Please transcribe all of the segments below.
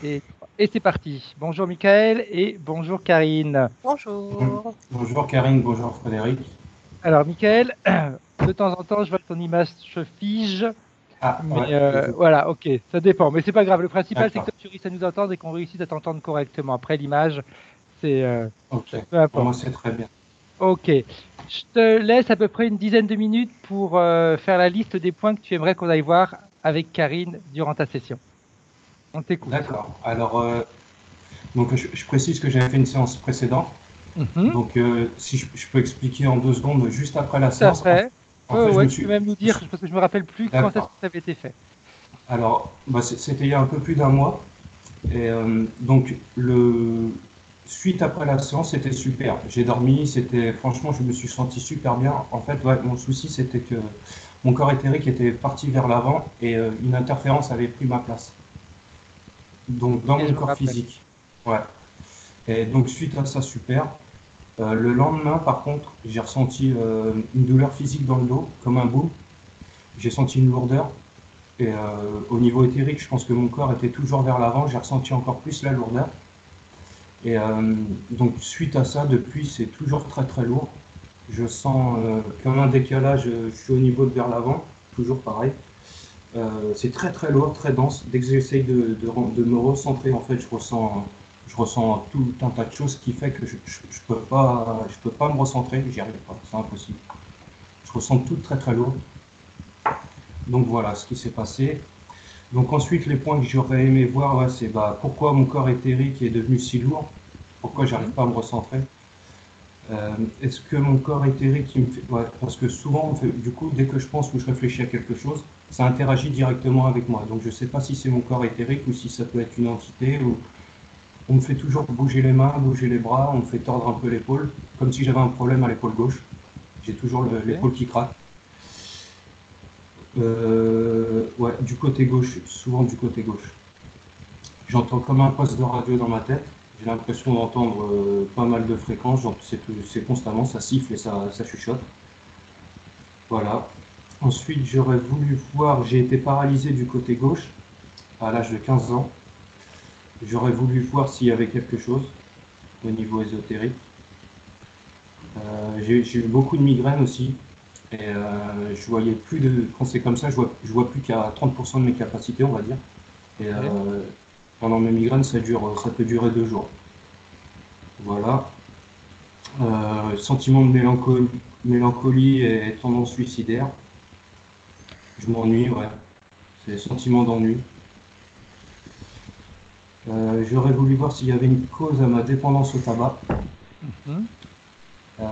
Et, et c'est parti. Bonjour Michael et bonjour Karine. Bonjour. Bonjour Karine, bonjour Frédéric. Alors Michael, de temps en temps, je vois que ton image se fige, Ah mais ouais, voilà, ok, ça dépend. Mais c'est pas grave. Le principal, c'est que d'accord, toi, tu réussis à nous entendre et qu'on réussisse à t'entendre correctement. Après, l'image, c'est ok. peu Pour moi importe. c'est très bien. Ok. Je te laisse à peu près une dizaine de minutes pour faire la liste des points que tu aimerais qu'on aille voir avec Karine durant ta session. On t'écoute. D'accord. Alors, donc je précise que j'avais fait une séance précédente. Mhm. Donc, si je peux expliquer en 2 secondes, juste après la Tout à séance, en, fait. en fait, Ouais, tu peux même nous dire, parce que je me rappelle plus quand est-ce d'accord. que ça avait été fait. Alors, bah, c'était il y a un peu plus d'un mois. Et donc, suite après la séance, c'était super. J'ai dormi, franchement, je me suis senti super bien. En fait, ouais, mon souci, c'était que mon corps éthérique était parti vers l'avant et une interférence avait pris ma place. Donc, dans Et mon je me corps rappelle. physique. Ouais. Et donc, suite à ça, super. Le lendemain, par contre, j'ai ressenti une douleur physique dans le dos, comme un bout. J'ai senti une lourdeur. Et au niveau éthérique, je pense que mon corps était toujours vers l'avant. J'ai ressenti encore plus la lourdeur. Et donc, suite à ça, depuis, c'est toujours très très lourd. Je sens comme un décalage, je suis au niveau de vers l'avant, toujours pareil. C'est très très lourd, très dense. Dès que j'essaye de me recentrer, en fait, je ressens tout un tas de choses qui fait que je peux pas me recentrer, j'y arrive pas, c'est impossible. Je ressens tout très très lourd. Donc voilà ce qui s'est passé. Donc ensuite, les points que j'aurais aimé voir, ouais, c'est pourquoi mon corps éthérique est devenu si lourd, pourquoi j'arrive Mhm. pas à me recentrer. Est-ce que mon corps éthérique, il me fait... ouais, parce que souvent, du coup, dès que je pense ou je réfléchis à quelque chose, ça interagit directement avec moi. Donc je ne sais pas si c'est mon corps éthérique ou si ça peut être une entité. Ou... On me fait toujours bouger les mains, bouger les bras, on me fait tordre un peu l'épaule, comme si j'avais un problème à l'épaule gauche. J'ai toujours Ok. l'épaule qui craque. Ouais, du côté gauche, souvent du côté gauche. J'entends comme un poste de radio dans ma tête. J'ai l'impression d'entendre pas mal de fréquences. C'est constamment, ça siffle et ça chuchote. Voilà. Ensuite, j'aurais voulu voir, j'ai été paralysé du côté gauche à l'âge de 15 ans. J'aurais voulu voir s'il y avait quelque chose au niveau ésotérique. J'ai eu beaucoup de migraines aussi. Et je voyais plus de. Quand c'est comme ça, je vois plus qu'à 30% de mes capacités, on va dire. Et Ok. pendant mes migraines, ça peut durer 2 jours. Voilà. Sentiment de mélancolie et tendance suicidaire. Je m'ennuie, ouais. C'est sentiment d'ennui. J'aurais voulu voir s'il y avait une cause à ma dépendance au tabac. Mhm. Euh,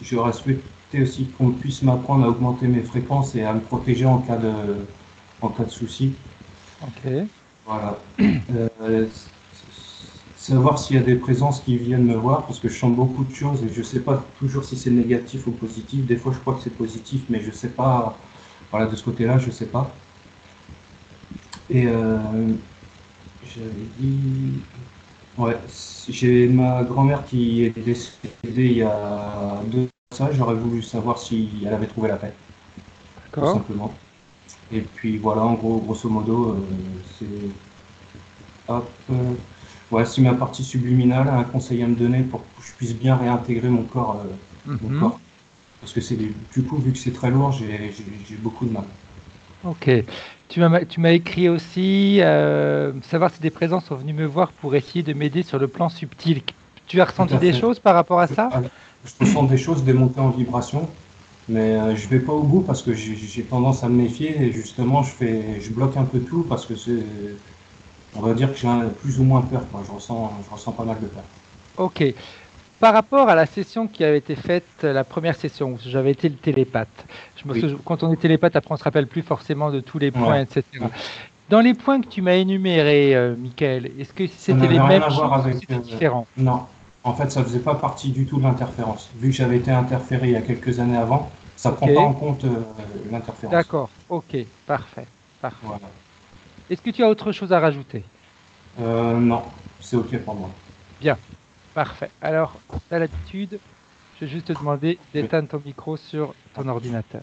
J'aurais souhaité aussi qu'on puisse m'apprendre à augmenter mes fréquences et à me protéger en cas de souci. Ok. Voilà. Euh, Savoir s'il y a des présences qui viennent me voir, parce que je sens beaucoup de choses et je ne sais pas toujours si c'est négatif ou positif. Des fois, je crois que c'est positif, mais je ne sais pas. Voilà, de ce côté-là, je ne sais pas. Et j'avais dit. Ouais, j'ai ma grand-mère qui est décédée il y a 2 ans. Ça, j'aurais voulu savoir si elle avait trouvé la paix, tout D'accord. simplement. Et puis voilà, en gros, grosso modo, c'est hop. Ouais, si ma partie subliminale a un conseil à me donner pour que je puisse bien réintégrer mon corps, mon Mhm. corps. Parce que du coup, vu que c'est très lourd, j'ai beaucoup de mal. Ok. Tu m'as écrit aussi savoir si des présences sont venues me voir pour essayer de m'aider sur le plan subtil. Tu as Tout ressenti à des fait. choses par rapport à Je, ça? ah, je ressens des choses, des montées en vibration, mais je vais pas au bout parce que j'ai tendance à me méfier et justement je bloque un peu tout parce que on va dire que j'ai plus ou moins peur, quoi. Je ressens pas mal de peur. Ok. Par rapport à la session qui avait été faite, la première session où j'avais été le télépathe, Oui, quand on est télépathe, après on se rappelle plus forcément de tous les ouais. points, etc. Oui. Dans les points que tu m'as énumérés, Michael, est-ce que Ça c'était les n'avait rien mêmes à voir choses ou avec. c'était différent? Non. En fait, ça faisait pas partie du tout de l'interférence. Vu que j'avais été interféré il y a quelques années avant, ça Ok, prend pas en compte l'interférence. d'accord, ok, parfait, parfait. Voilà. Est-ce que tu as autre chose à rajouter? Non, c'est ok pour moi. Bien, parfait. Alors, tu as l'habitude, je vais juste te demander Oui. d'éteindre ton micro sur ton ordinateur.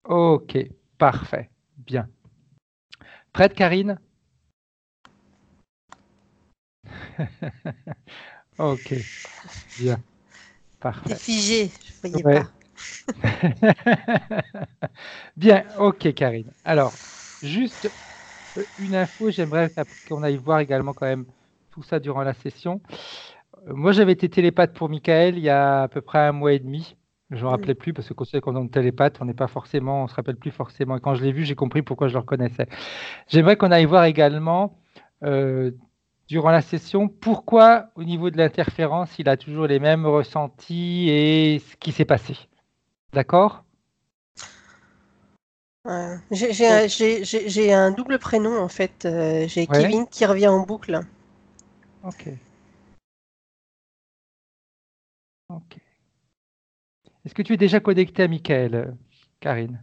Ok, parfait, bien. Prête, Karine? Ok, bien, T'es parfait. figé, je voyais Ouais. pas. Bien, ok, Karine. Alors, juste une info, j'aimerais qu'on aille voir également quand même tout ça durant la session. Moi, j'avais été télépathe pour Michael il y a à peu près 1 mois et demi. Je ne me rappelais plus parce que quand on est télépathe, on n'est pas forcément, on se rappelle plus forcément. Et quand je l'ai vu, j'ai compris pourquoi je le reconnaissais. J'aimerais qu'on aille voir également euh, durant la session pourquoi au niveau de l'interférence, il a toujours les mêmes ressentis et ce qui s'est passé. D'accord? Ouais. Oh, J'ai un double prénom en fait. J'ai ouais, Kevin qui revient en boucle. ok, ok. Est-ce que tu es déjà connecté à Michael, Karine?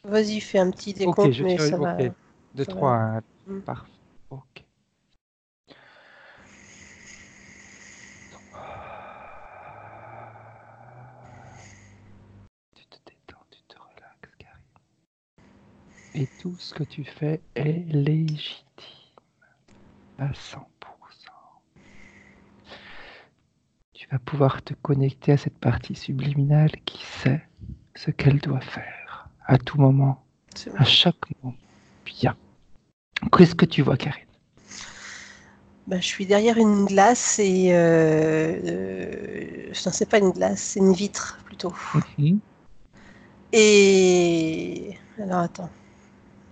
Vas-y, fais un petit Ok, décompte, mais ça ok. va. 2, Ça va. 3, 1. Mm. Parfait. Ok. Tu te détends, tu te relaxes, Karine. Et tout ce que tu fais est légitime à 100%. Tu vas pouvoir te connecter à cette partie subliminale qui sait ce qu'elle doit faire à tout moment, C'est bon. à chaque moment. Bien. Qu'est-ce que tu vois, Karine? Bah, je suis derrière une glace et non, c'est pas une glace, c'est une vitre plutôt. Mhm. Et alors attends,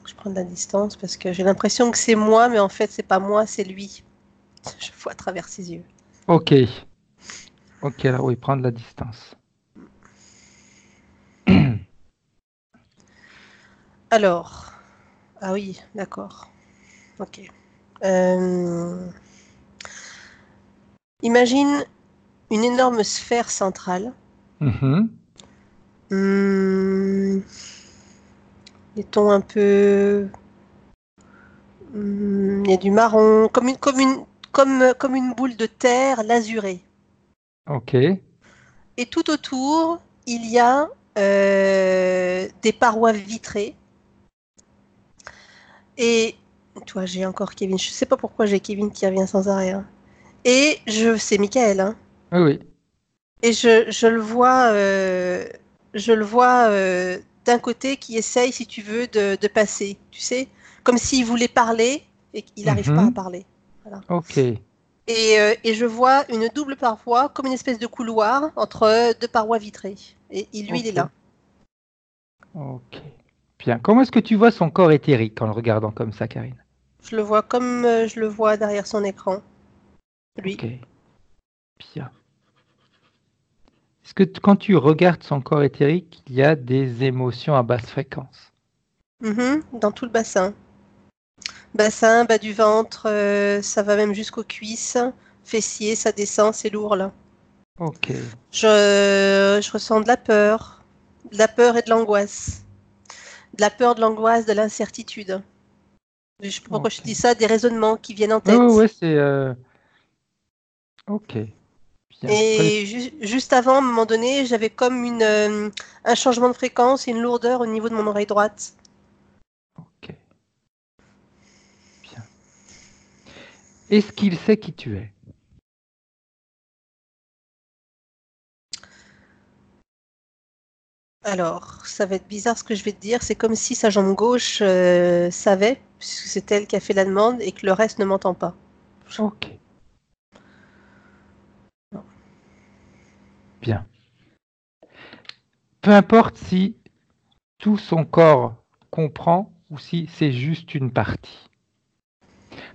je prends de la distance parce que j'ai l'impression que c'est moi, mais en fait c'est pas moi, c'est lui. Je vois à travers ses yeux. Ok. Ok, alors oui, prendre la distance. Alors, ah oui, d'accord. Ok. Euh, Imagine une énorme sphère centrale. Mhm. Hum, des tons un peu. Il y a du marron, comme une boule de terre lasurée. Ok. Et tout autour, il y a des parois vitrées. Et toi, j'ai encore Kevin. Je sais pas pourquoi j'ai Kevin qui revient sans arrêt, hein. Et c'est Michael, hein. Oui, oui. Et je le vois d'un côté qui essaye, si tu veux, de passer. Tu sais, comme s'il voulait parler et qu'il n'arrive pas à Mhm. parler. Voilà. Ok. Et je vois une double paroi, comme une espèce de couloir entre deux parois vitrées. Et lui, il est Ok. là. Ok. Bien. Comment est-ce que tu vois son corps éthérique en le regardant comme ça, Karine? Je le vois comme je le vois derrière son écran. Lui. Ok. Bien. Est-ce que quand tu regardes son corps éthérique, il y a des émotions à basse fréquence? Dans tout le bassin. Bassin, bas du ventre, ça va même jusqu'aux cuisses. Fessiers, ça descend, c'est lourd là. Ok. Je ressens de la peur et de l'angoisse. De la peur, de l'angoisse, de l'incertitude. Je sais pas pourquoi je Ok. dis ça, des raisonnements qui viennent en Ouais, tête. ouais, c'est... Ok. Bien. Très... Et juste avant, à un moment donné, j'avais comme un changement de fréquence et une lourdeur au niveau de mon oreille droite. Ok. Bien. Est-ce qu'il sait qui tu es? Alors, ça va être bizarre ce que je vais te dire. C'est comme si sa jambe gauche savait, puisque c'est elle qui a fait la demande, et que le reste ne m'entend pas. Ok. Bien. Peu importe si tout son corps comprend ou si c'est juste une partie.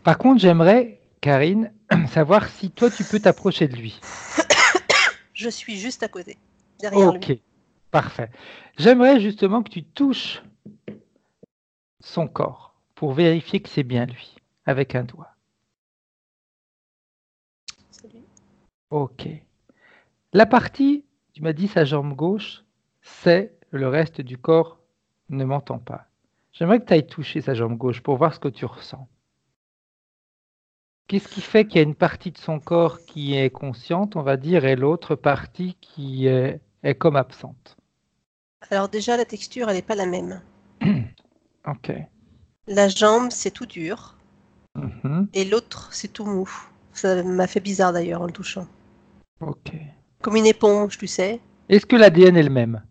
Par contre, j'aimerais, Karine, savoir si toi, tu peux t'approcher de lui. Je suis juste à côté, derrière lui. Ok, parfait. J'aimerais justement que tu touches son corps pour vérifier que c'est bien lui, avec un doigt. Salut. Ok. La partie, tu m'as dit sa jambe gauche, c'est le reste du corps ne m'entend pas. J'aimerais que tu ailles toucher sa jambe gauche pour voir ce que tu ressens. Qu'est-ce qui fait qu'il y a une partie de son corps qui est consciente, on va dire, et l'autre partie qui est comme absente? Alors déjà, la texture, elle n'est pas la même. Ok. La jambe, c'est tout dur. Mhm. Et l'autre, c'est tout mou. Ça m'a fait bizarre d'ailleurs en le touchant. Ok. Comme une éponge, tu sais. Est-ce que l'ADN est le même?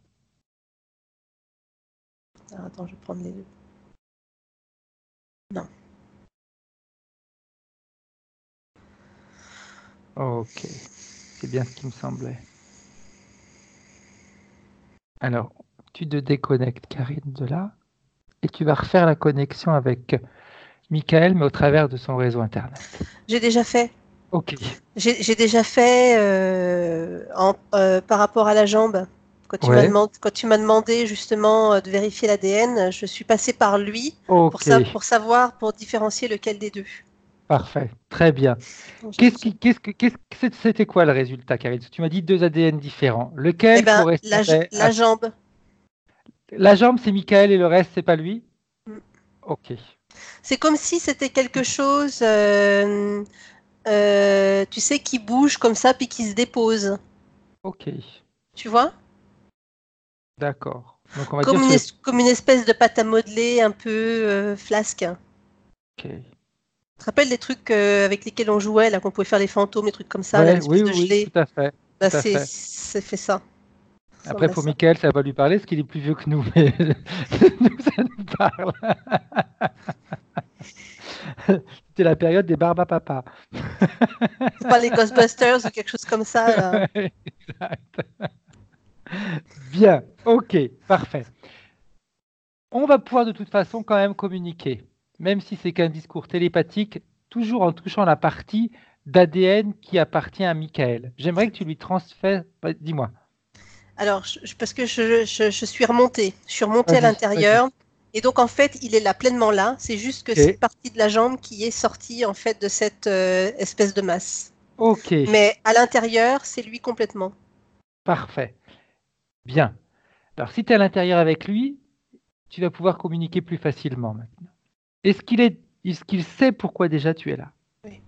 Alors, attends, je vais prendre les deux. Non. Ok. C'est bien ce qui me semblait. Alors, tu te déconnectes, Karine, de là, et tu vas refaire la connexion avec Michael, mais au travers de son réseau Internet. J'ai déjà fait. Ok. J'ai déjà fait par rapport à la jambe. Ouais. Quand tu m'as demandé justement de vérifier l'ADN, je suis passée par lui Ok. pour savoir, pour différencier lequel des deux. Parfait. Très bien. Donc, j'ai- C'était quoi le résultat, Karine? Tu m'as dit deux ADN différents. Eh Lequel ben, correspondait à... la jambe. La jambe, c'est Michael et le reste, c'est pas lui? Mm. Ok. C'est comme si c'était quelque chose, tu sais, qui bouge comme ça, puis qui se dépose. Ok. Tu vois? D'accord. Donc, on va dire sur le... Comme une espèce de pâte à modeler un peu flasque. Ok. Tu te rappelles les trucs avec lesquels on jouait, là, qu'on pouvait faire les fantômes, les trucs comme ça, là, Ouais, l'espèce oui, de oui, oui, gelée. tout à fait. Tout Bah, à fait. c'est fait ça. Ça ressemble Après, à pour ça. Michael, ça va lui parler, parce qu'il est plus vieux que nous, mais nous, ça nous parle. C'était la période des barbes à papa. C'est pas les Ghostbusters ou quelque chose comme ça, là. Ouais, exact. Bien, ok, parfait. On va pouvoir de toute façon quand même communiquer, même si c'est qu'un discours télépathique, toujours en touchant la partie d'ADN qui appartient à Michael. J'aimerais que tu lui transfères. Dis-moi. Alors, parce que je suis remontée. Je suis remontée à Vas-y, vas-y. l'intérieur. Et donc, en fait, il est là, pleinement là. C'est juste que c'est une Ok, partie de la jambe qui est sortie, en fait, de cette espèce de masse. ok, Mais à l'intérieur, c'est lui complètement. parfait. Bien. Alors, si tu es à l'intérieur avec lui, tu vas pouvoir communiquer plus facilement maintenant. Est-ce qu'il sait pourquoi déjà tu es là? Oui,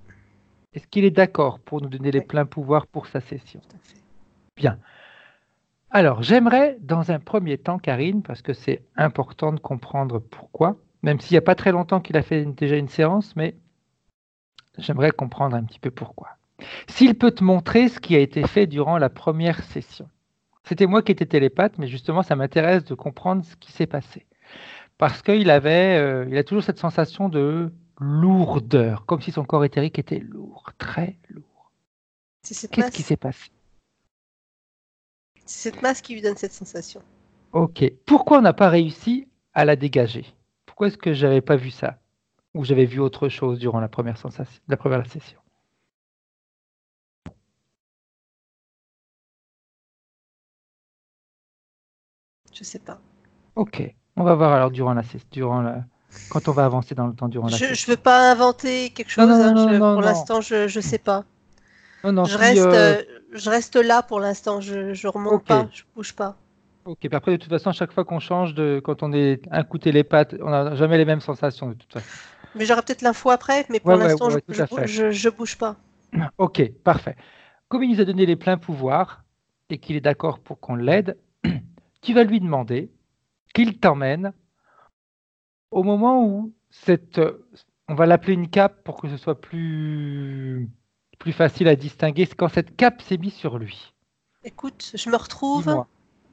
Est-ce qu'il est d'accord pour nous donner les oui, pleins pouvoirs pour sa session? tout à fait. Bien. Alors, j'aimerais, dans un premier temps, Karine, parce que c'est important de comprendre pourquoi, même s'il n'y a pas très longtemps qu'il a fait déjà une séance, mais j'aimerais comprendre un petit peu pourquoi. S'il peut te montrer ce qui a été fait durant la première session. C'était moi qui étais télépathe, mais justement, ça m'intéresse de comprendre ce qui s'est passé. Parce il a toujours cette sensation de lourdeur, comme si son corps éthérique était lourd, très lourd. C'est cette Qu'est-ce qui masse. s'est passé? C'est cette masse qui lui donne cette sensation. Ok. Pourquoi on n'a pas réussi à la dégager? Pourquoi est-ce que j'avais pas vu ça? Ou j'avais vu autre chose durant la première sensation, la première session? Je sais pas. Ok. On va voir alors quand on va avancer dans le temps durant la Je veux session. pas inventer quelque Non, non, chose, non, hein. non, non, Pour non. l'instant, je sais pas. Non, non, Je si. reste, euh, je reste là pour l'instant. Je remonte Ok. pas, je bouge pas. Ok. Puis après, de toute façon, à chaque fois qu'on change quand on est un coup télépathe, on n'a jamais les mêmes sensations de toute façon. Mais j'aurai peut-être l'info après, mais Ouais, pour ouais, l'instant, ouais, ouais, tout à fait. je bouge pas. Ok, parfait. Comme il nous a donné les pleins pouvoirs et qu'il est d'accord pour qu'on l'aide, tu vas lui demander qu'il t'emmène au moment où on va l'appeler une cape pour que ce soit plus facile à distinguer, c'est quand cette cape s'est mise sur lui. Écoute, je me retrouve Dis-moi.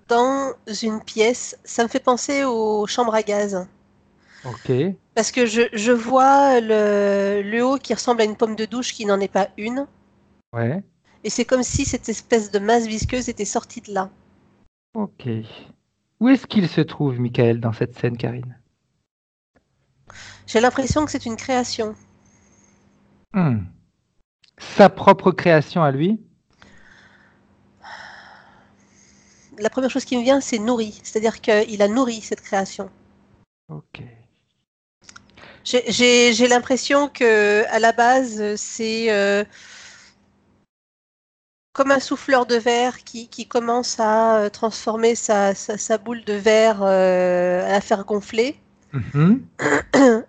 dans une pièce. Ça me fait penser aux chambres à gaz. Ok, Parce que je vois le haut qui ressemble à une pomme de douche qui n'en est pas une. ouais, Et c'est comme si cette espèce de masse visqueuse était sortie de là. ok. Où est-ce qu'il se trouve, Michael, dans cette scène, Karine? J'ai l'impression que c'est une création. Hmm. Sa propre création à lui? La première chose qui me vient, c'est nourri. C'est-à-dire qu'il a nourri cette création. Ok, J'ai l'impression que à la base, c'est comme un souffleur de verre qui commence à transformer sa boule de verre, à la faire gonfler. Mhm.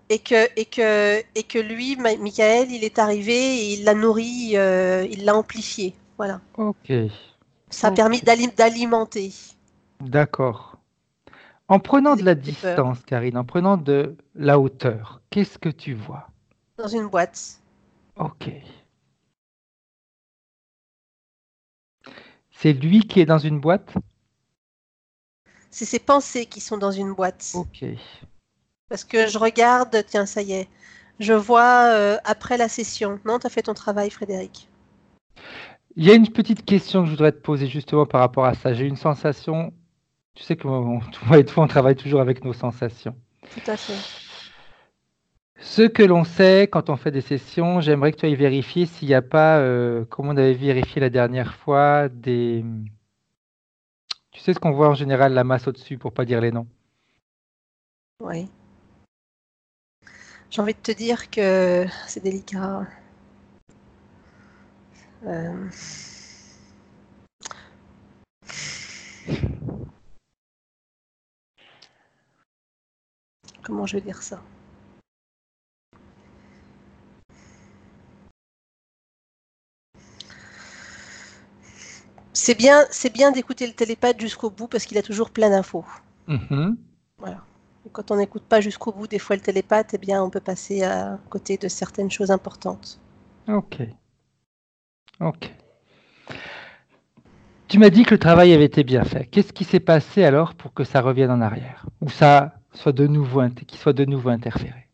Et que lui, Michael, il est arrivé et il l'a nourri, il l'a amplifié. Voilà. Ok, Ça a permis ok, d'alimenter. d'accord. En prenant Des de la équipes de peur. distance, Karine, en prenant de la hauteur, qu'est-ce que tu vois? Dans une boîte. Ok. C'est lui qui est dans une boîte? C'est ses pensées qui sont dans une boîte. Ok. Parce que je regarde, tiens, ça y est. Je vois après la session. Non, tu as fait ton travail, Frédéric. Il y a une petite question que je voudrais te poser justement par rapport à ça. J'ai une sensation, tu sais que moi et toi, on travaille toujours avec nos sensations. Tout à fait. Ce que l'on sait quand on fait des sessions, j'aimerais que tu ailles vérifier s'il n'y a pas, comme on avait vérifié la dernière fois, tu sais ce qu'on voit en général, la masse au-dessus, pour pas dire les noms. Oui. J'ai envie de te dire que c'est délicat. Euh, Comment je vais dire ça? C'est bien d'écouter le télépathe jusqu'au bout parce qu'il a toujours plein d'infos. Mhm. Voilà. Et quand on n'écoute pas jusqu'au bout des fois le télépathe, eh bien, on peut passer à côté de certaines choses importantes. Ok, ok. Tu m'as dit que le travail avait été bien fait. Qu'est-ce qui s'est passé alors pour que ça revienne en arrière? Ou ça soit de nouveau, qu'il soit de nouveau interféré?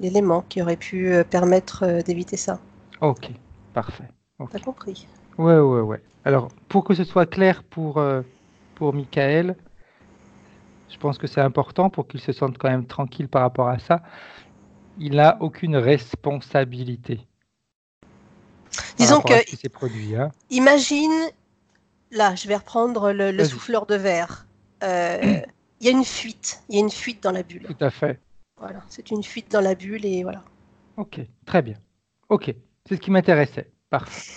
L'élément qui aurait pu permettre d'éviter ça. Ok, parfait. T'as Ok. compris? Ouais, ouais, ouais. Alors, pour que ce soit clair pour Michael, je pense que c'est important pour qu'il se sente quand même tranquille par rapport à ça. Il n'a aucune responsabilité par Disons rapport que, à ce qui s'est produit, hein. imagine, là, je vais reprendre le Vas-y. souffleur de verre. Euh, Il y a une fuite. Il y a une fuite dans la bulle. Tout à fait. Voilà, c'est une fuite dans la bulle et voilà. Ok, très bien. Ok, c'est ce qui m'intéressait. Parfait.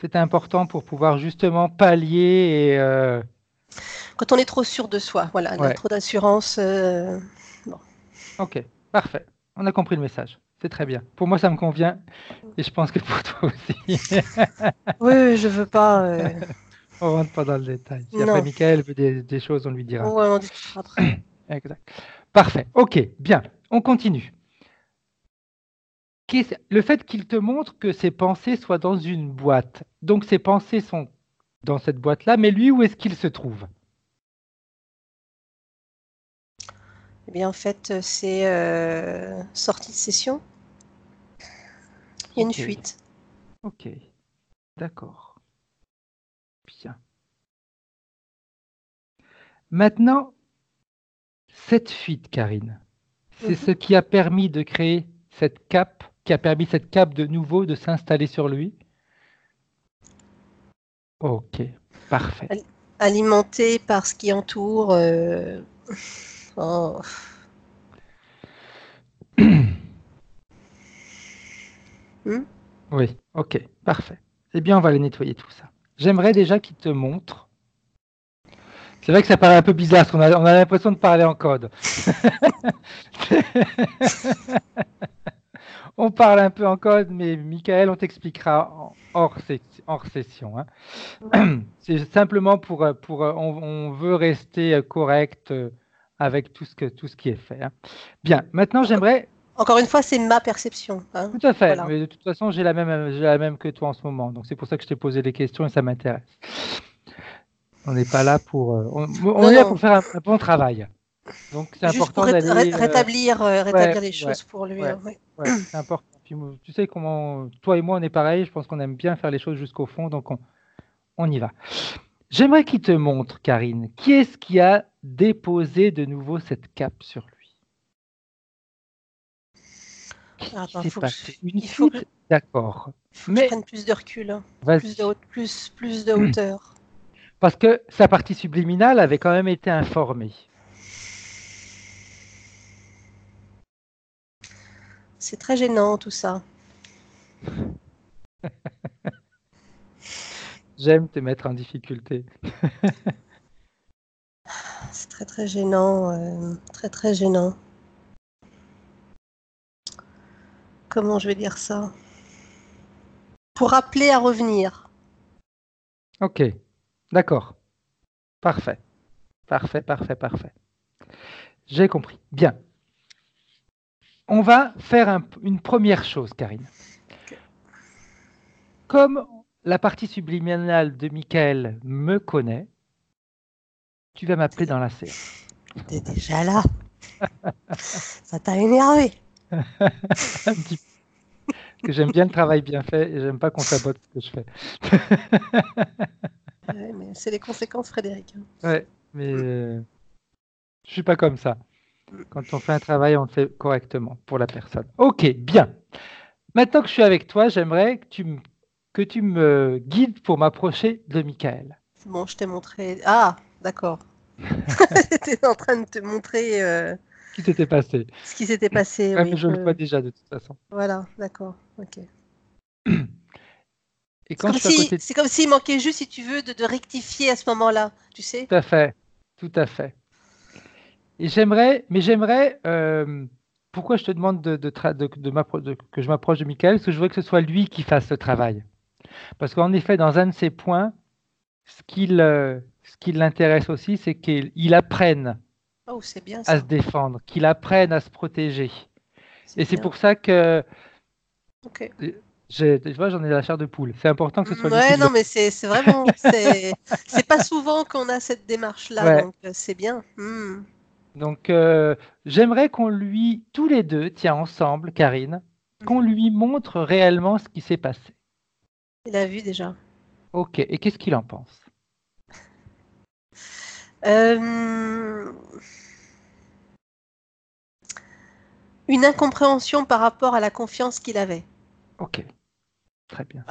C'était important pour pouvoir justement pallier et Quand on est trop sûr de soi, voilà, là, ouais. trop d'assurance. Bon. Ok, parfait. On a compris le message. C'est très bien. Pour moi, ça me convient et je pense que pour toi aussi. Oui, je veux pas. On rentre pas dans le détail. Si après Non. Michael veut des choses, on lui dira. Ouais, on en discutera après. Exact. Parfait. Ok, bien. On continue. Le fait qu'il te montre que ses pensées soient dans une boîte. Donc ses pensées sont dans cette boîte-là, mais lui, où est-ce qu'il se trouve? Eh bien, en fait, c'est sortie de session. Il y a une Ok, fuite. ok, d'accord. Bien. Maintenant, cette fuite, Karine, c'est Mhm. ce qui a permis de créer cette cape, qui a permis cette cape de nouveau de s'installer sur lui. Ok, parfait. Al- Alimenté par ce qui entoure. Oh. Hmm. Oui, ok, parfait. Eh bien, on va aller nettoyer tout ça. J'aimerais déjà qu'il te montre. C'est vrai que ça paraît un peu bizarre, parce on a l'impression de parler en code. On parle un peu en code, mais Michael, on t'expliquera hors session, hein. C'est simplement on veut rester correct avec tout ce qui est fait, hein. Bien, maintenant Encore, j'aimerais, encore une fois, c'est ma perception. Hein. tout à fait, Voilà. mais de toute façon j'ai la même que toi en ce moment, donc c'est pour ça que je t'ai posé des questions et ça m'intéresse. On n'est pas là on Non, est là non. pour faire un bon travail, donc c'est Juste pour important d'aller, ouais, rétablir les ouais, choses pour lui. ouais, Hein, oui. ouais, c'est important. Puis, tu sais comment, toi et moi, on est pareil. Je pense qu'on aime bien faire les choses jusqu'au fond, donc on y va. J'aimerais qu'il te montre, Karine, qui est-ce qui a déposé de nouveau cette cape sur lui? Qu'est-ce Alors, qui attends, s'est passé? Une il faut que, fuite, d'accord. que je Mais prenne plus de recul. Hein. vas-y, Plus de hauteur. parce que sa partie subliminale avait quand même été informée. C'est très gênant tout ça. J'aime te mettre en difficulté. C'est très très gênant. Très très gênant. Comment je vais dire ça? Pour appeler à revenir. Ok, d'accord, parfait. Parfait, parfait, parfait. J'ai compris. Bien. On va faire une première chose, Karine. Ok. Comme la partie subliminale de Michael me connaît, tu vas m'appeler dans la séance. T'es déjà là. Ça t'a énervé. Un petit peu. Parce que j'aime bien le travail bien fait et j'aime pas qu'on sabote ce que je fais. Ouais, mais c'est les conséquences, Frédéric. Ouais, mais je suis pas comme ça. Quand on fait un travail, on le fait correctement pour la personne. Ok, bien. Maintenant que je suis avec toi, j'aimerais que tu me guides pour m'approcher de Michael. C'est bon, je t'ai montré. Ah, d'accord. T'étais en train de te montrer Ce qui s'était passé. ce qui s'était passé, Ouais, oui. mais je le vois déjà de toute façon. Voilà, d'accord. Ok. Et quand je suis à côté de C'est comme s'il manquait juste, si tu veux, de rectifier à ce moment-là, tu sais. tout à fait, tout à fait. Et j'aimerais, pourquoi je te demande que je m'approche de Michael, parce que je voudrais que ce soit lui qui fasse ce travail. Parce qu'en effet, dans un de ses points, ce qui l'intéresse aussi, c'est qu'il apprenne Oh, c'est bien à ça. se défendre, qu'il apprenne à se protéger. Et c'est Bien. pour ça que Ok. tu vois, j'en ai la chair de poule. C'est important que ce soit lui qui Ouais, le non, mais c'est vraiment, c'est pas souvent qu'on a cette démarche-là, Ouais. donc c'est bien. Donc, j'aimerais qu'on lui, tous les deux, tiens, ensemble, Karine, qu'on lui montre réellement ce qui s'est passé. Il a vu déjà. Ok, et qu'est-ce qu'il en pense? Euh, Une incompréhension par rapport à la confiance qu'il avait. Ok, très bien.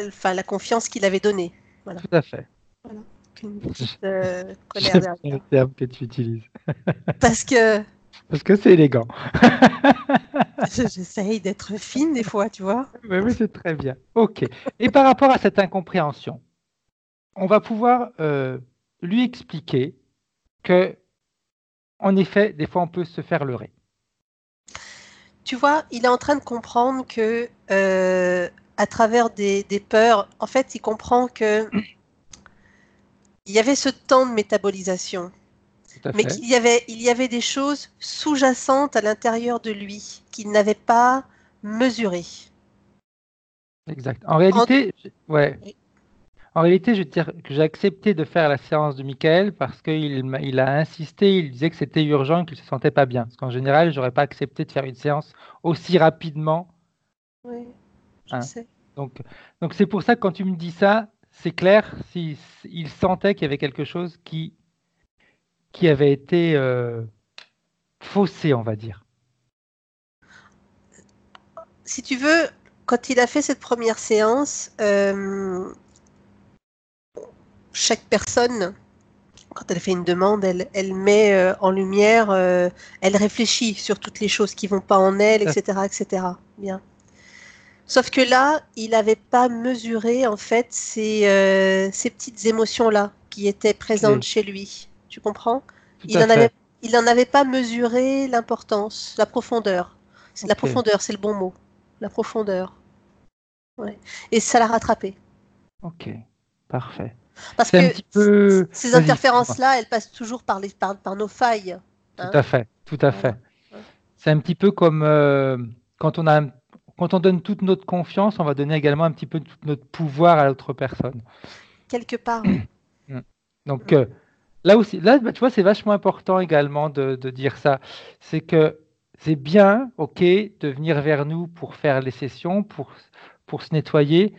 Enfin, la confiance qu'il avait donnée. Voilà. Tout à fait. Voilà. Une petite colère J'aime bien le derrière. terme que tu utilises. Parce que Parce que c'est élégant. j'essaye d'être fine des fois, tu vois. Oui, c'est très bien. Ok. Et par rapport à cette incompréhension, on va pouvoir lui expliquer que, en effet, des fois, on peut se faire leurrer. Tu vois, il est en train de comprendre que, à travers des peurs, en fait, il comprend que il y avait ce temps de métabolisation, Tout à mais fait. il y avait des choses sous-jacentes à l'intérieur de lui qu'il n'avait pas mesurées. Exact. En En- réalité, ouais. En réalité, je veux dire que j'ai accepté de faire la séance de Michael parce il a insisté, il disait que c'était urgent et qu'il ne se sentait pas bien. Parce qu'en général, je n'aurais pas accepté de faire une séance aussi rapidement. Oui, je Hein. sais. Donc, donc c'est pour ça que quand tu me dis ça, c'est clair, il sentait qu'il y avait quelque chose qui avait été faussé, on va dire. Si tu veux, quand il a fait cette première séance, chaque personne, quand elle fait une demande, elle met en lumière, elle réfléchit sur toutes les choses qui vont pas en elle, etc., etc. Bien. Sauf que là, il n'avait pas mesuré en fait ces petites émotions-là qui étaient présentes Ok, chez lui. Tu comprends? tout Il à en avait, fait. il n'en avait pas mesuré l'importance, la profondeur. C'est la Ok, profondeur, c'est le bon mot. La profondeur. Ouais. Et ça l'a rattrapé. ok, parfait. Parce C'est un que petit peu. ces Vas-y, excuse-moi. interférences-là, elles passent toujours par nos failles. Tout Hein. à fait, tout à Voilà. fait. C'est un petit peu comme quand quand on donne toute notre confiance, on va donner également un petit peu tout notre pouvoir à l'autre personne. Quelque part, oui. Mm. Donc là aussi, là, bah, tu vois, c'est vachement important également de dire ça. C'est que c'est bien, ok, de venir vers nous pour faire les sessions, pour se nettoyer,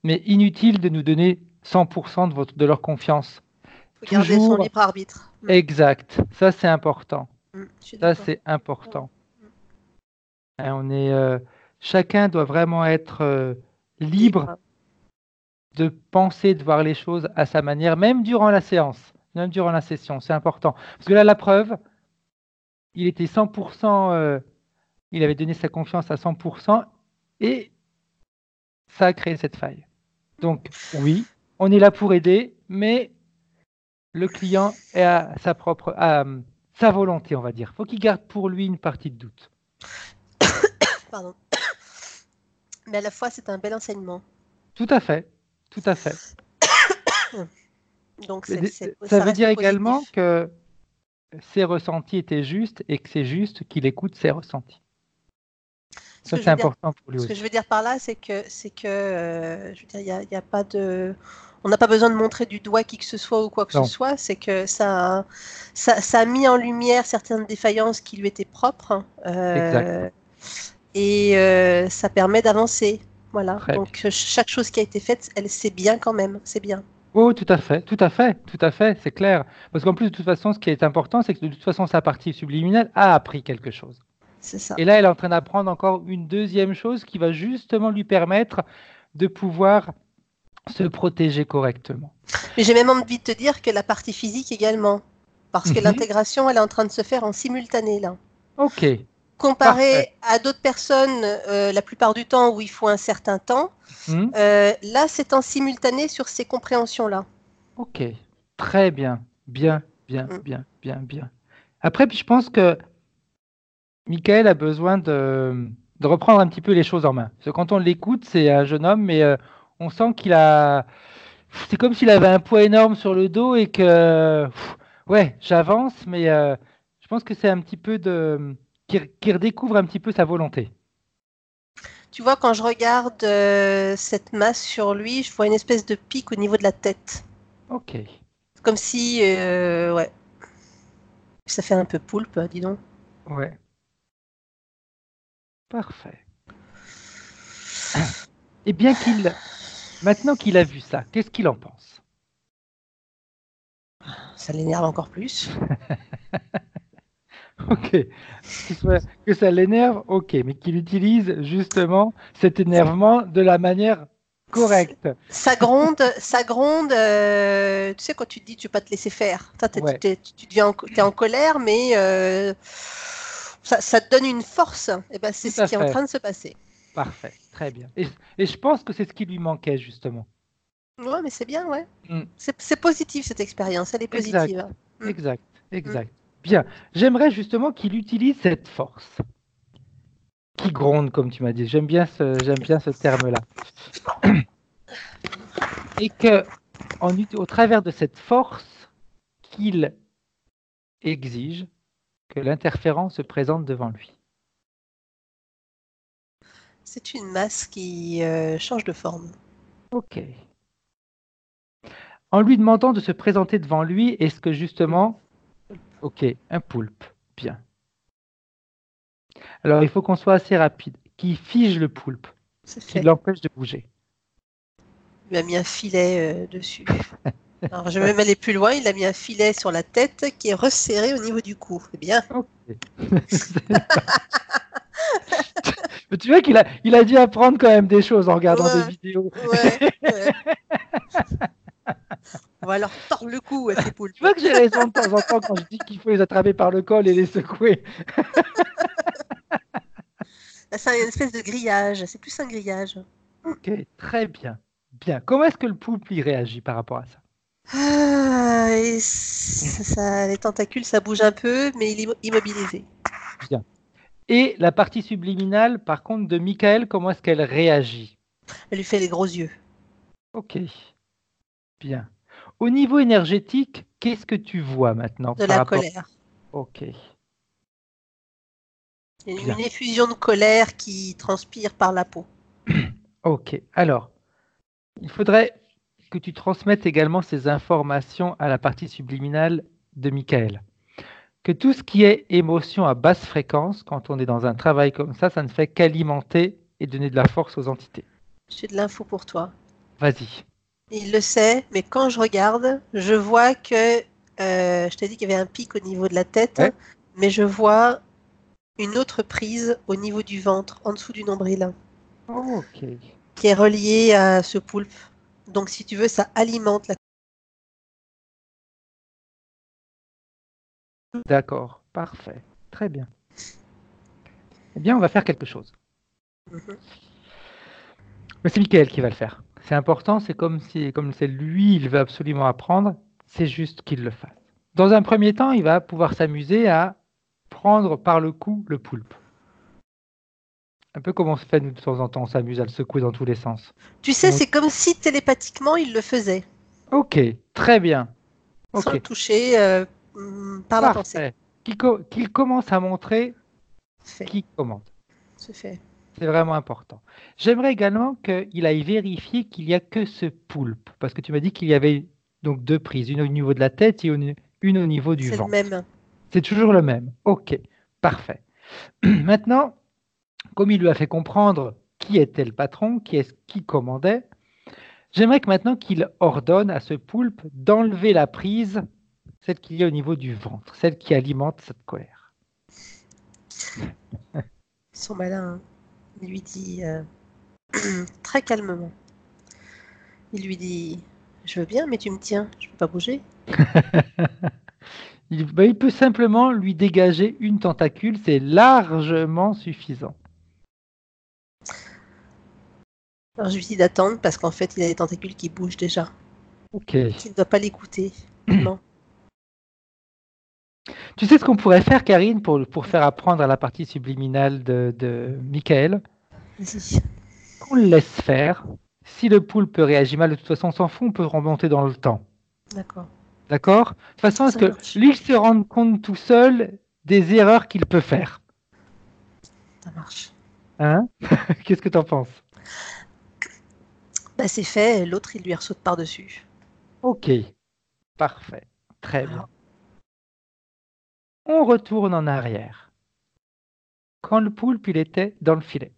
mais inutile de nous donner 100% de leur confiance. Il faut garder son Toujours libre arbitre. exact. Ça, c'est important. Je suis Ça, d'accord. c'est important. Hein, chacun doit vraiment être libre Libre. de penser, de voir les choses à sa manière, même durant la séance, même durant la session. C'est important. Parce que là, la preuve, il était 100%, il avait donné sa confiance à 100% et ça a créé cette faille. Donc, oui, on est là pour aider, mais le client est à sa volonté, on va dire. Il faut qu'il garde pour lui une partie de doute. Pardon. Mais à la fois, c'est un bel enseignement. Tout à fait, tout à fait. Donc, Mais ça ça veut reste dire également positif. que ses ressentis étaient justes et que c'est juste qu'il écoute ses ressentis. Ce Ça, que je c'est veux dire, important pour lui ce que aussi. je veux dire par là, c'est que, je veux dire, il y a pas de, on n'a pas besoin de montrer du doigt qui que ce soit ou quoi que ce Non, soit. C'est que ça a mis en lumière certaines défaillances qui lui étaient propres, exact. et ça permet d'avancer. Voilà. Très bien. Donc chaque chose qui a été faite, c'est bien quand même. C'est bien. Oh, tout à fait, tout à fait, tout à fait, c'est clair. Parce qu'en plus, de toute façon, ce qui est important, c'est que de toute façon, sa partie subliminale a appris quelque chose. C'est ça. Et là, elle est en train d'apprendre encore une deuxième chose qui va justement lui permettre de pouvoir se protéger correctement. Mais j'ai même envie de te dire que la partie physique également, parce que Mhm. l'intégration, elle est en train de se faire en simultané là. Ok, parfait. Comparé à d'autres personnes, la plupart du temps où il faut un certain temps, Hmm. là c'est en simultané sur ces compréhensions-là. Ok, très bien, bien, bien, Mm. bien, bien, bien. Après, puis je pense que Michael a besoin de reprendre un petit peu les choses en main. Parce que quand on l'écoute, c'est un jeune homme, mais on sent qu'il a... C'est comme s'il avait un poids énorme sur le dos et que... Ouais, j'avance, mais je pense que c'est un petit peu de... qu'il redécouvre un petit peu sa volonté. Tu vois, quand je regarde cette masse sur lui, je vois une espèce de pic au niveau de la tête. Ok, Comme si, ouais, ça fait un peu poulpe, dis donc. ouais, parfait. Et bien qu'il... Maintenant qu'il a vu ça, qu'est-ce qu'il en pense? Ça l'énerve encore plus. Ok, que ça l'énerve, ok, mais qu'il utilise justement cet énervement de la manière correcte. Ça gronde, tu sais, quand tu te dis tu vas pas te laisser faire. Toi, Ouais, tu deviens t'es en colère, mais ça te donne une force. Et ben, c'est tout ce à qui est en fait. train de se passer. Parfait, très bien. Et je pense que c'est ce qui lui manquait justement. Ouais, mais c'est bien, ouais. Mm. C'est positif cette expérience, elle est Exact, positive. Mm, exact, mm. exact. Bien, j'aimerais justement qu'il utilise cette force qui gronde, comme tu m'as dit. J'aime bien ce terme-là. Et que, au travers de cette force, qu'il exige que l'interférence se présente devant lui. C'est une masse qui change de forme. Ok. En lui demandant de se présenter devant lui, est-ce que justement, ok, un poulpe, bien. Alors il faut qu'on soit assez rapide, qui fige le poulpe, C'est qui fait. l'empêche de bouger. Il a mis un filet dessus. Alors, je vais même aller plus loin. Il a mis un filet sur la tête qui est resserré au niveau du cou. C'est bien. Ok. Mais tu vois il a dû apprendre quand même des choses en regardant des Ouais, vidéos. ouais, ouais. On va leur tordre le cou à ces Tu poulpes. vois que j'ai raison de temps en temps quand je dis qu'il faut les attraper par le col et les secouer. Là, c'est une espèce de grillage. C'est plus un grillage. Ok, très bien. Bien. Comment est-ce que le poulpe y réagit par rapport à ça? Et les tentacules, ça bouge un peu, mais il est immobilisé. Bien. Et la partie subliminale, par contre, de Michael, comment est-ce qu'elle réagit? Elle lui fait les gros yeux. Ok, bien. Au niveau énergétique, qu'est-ce que tu vois maintenant De par la rapport... colère. Ok, Il y a une bien. effusion de colère qui transpire par la peau. Ok, alors, il faudrait que tu transmettes également ces informations à la partie subliminale de Michael. Que tout ce qui est émotion à basse fréquence, quand on est dans un travail comme ça ne fait qu'alimenter et donner de la force aux entités. J'ai de l'info pour toi. Vas-y. Il le sait, mais quand je regarde, je vois que, je t'ai dit qu'il y avait un pic au niveau de la tête, Ouais. mais je vois une autre prise au niveau du ventre, en dessous du nombril, Ok, qui est reliée à ce poulpe. Donc, si tu veux, ça alimente la... d'accord, parfait, très bien. Eh bien, on va faire quelque chose. Mhm. Mais c'est Michael qui va le faire. C'est important, c'est comme si, comme c'est lui, il veut absolument apprendre, c'est juste qu'il le fasse. Dans un premier temps, il va pouvoir s'amuser à prendre par le cou le poulpe. Un peu comme on se fait nous de temps en temps, on s'amuse à le secouer dans tous les sens. Tu sais, On- c'est comme si télépathiquement il le faisait, Ok, très bien. sans Ok, le toucher. par la pensée. Parfait. Qu'il commence à montrer Fait. qui commande. C'est fait. C'est vraiment important. J'aimerais également qu'il aille vérifier qu'il n'y a que ce poulpe, parce que tu m'as dit qu'il y avait donc 2 prises, une au niveau de la tête et une au niveau du C'est le ventre. même. C'est toujours le même. Ok, parfait. Maintenant, comme il lui a fait comprendre qui était le patron, qui commandait, j'aimerais que maintenant qu'il ordonne à ce poulpe d'enlever la prise, celle qui est au niveau du ventre, celle qui alimente cette colère. Ils sont malins. Hein. Il lui dit très calmement. Il lui dit je veux bien, mais tu me tiens. Je ne peux pas bouger. Il peut simplement lui dégager une tentacule, c'est largement suffisant. Alors je lui dis d'attendre parce qu'en fait, il a des tentacules qui bougent déjà. Ok. Il ne doit pas l'écouter. Non. Tu sais ce qu'on pourrait faire, Karine, pour faire apprendre à la partie subliminale de Michael? Vas-y. Qu'on le laisse faire. Si le poulpe réagit mal, de toute façon, on s'en fout, on peut remonter dans le temps. D'accord. D'accord? De toute façon, est-ce Ça que marche. lui se rende compte tout seul des erreurs qu'il peut faire? Ça marche. Hein? Qu'est-ce que tu en penses? Bah, c'est fait. L'autre, il lui ressaute par-dessus. Ok, parfait. Très bien. Alors, On retourne en arrière. Quand le poulpe, il était dans le filet.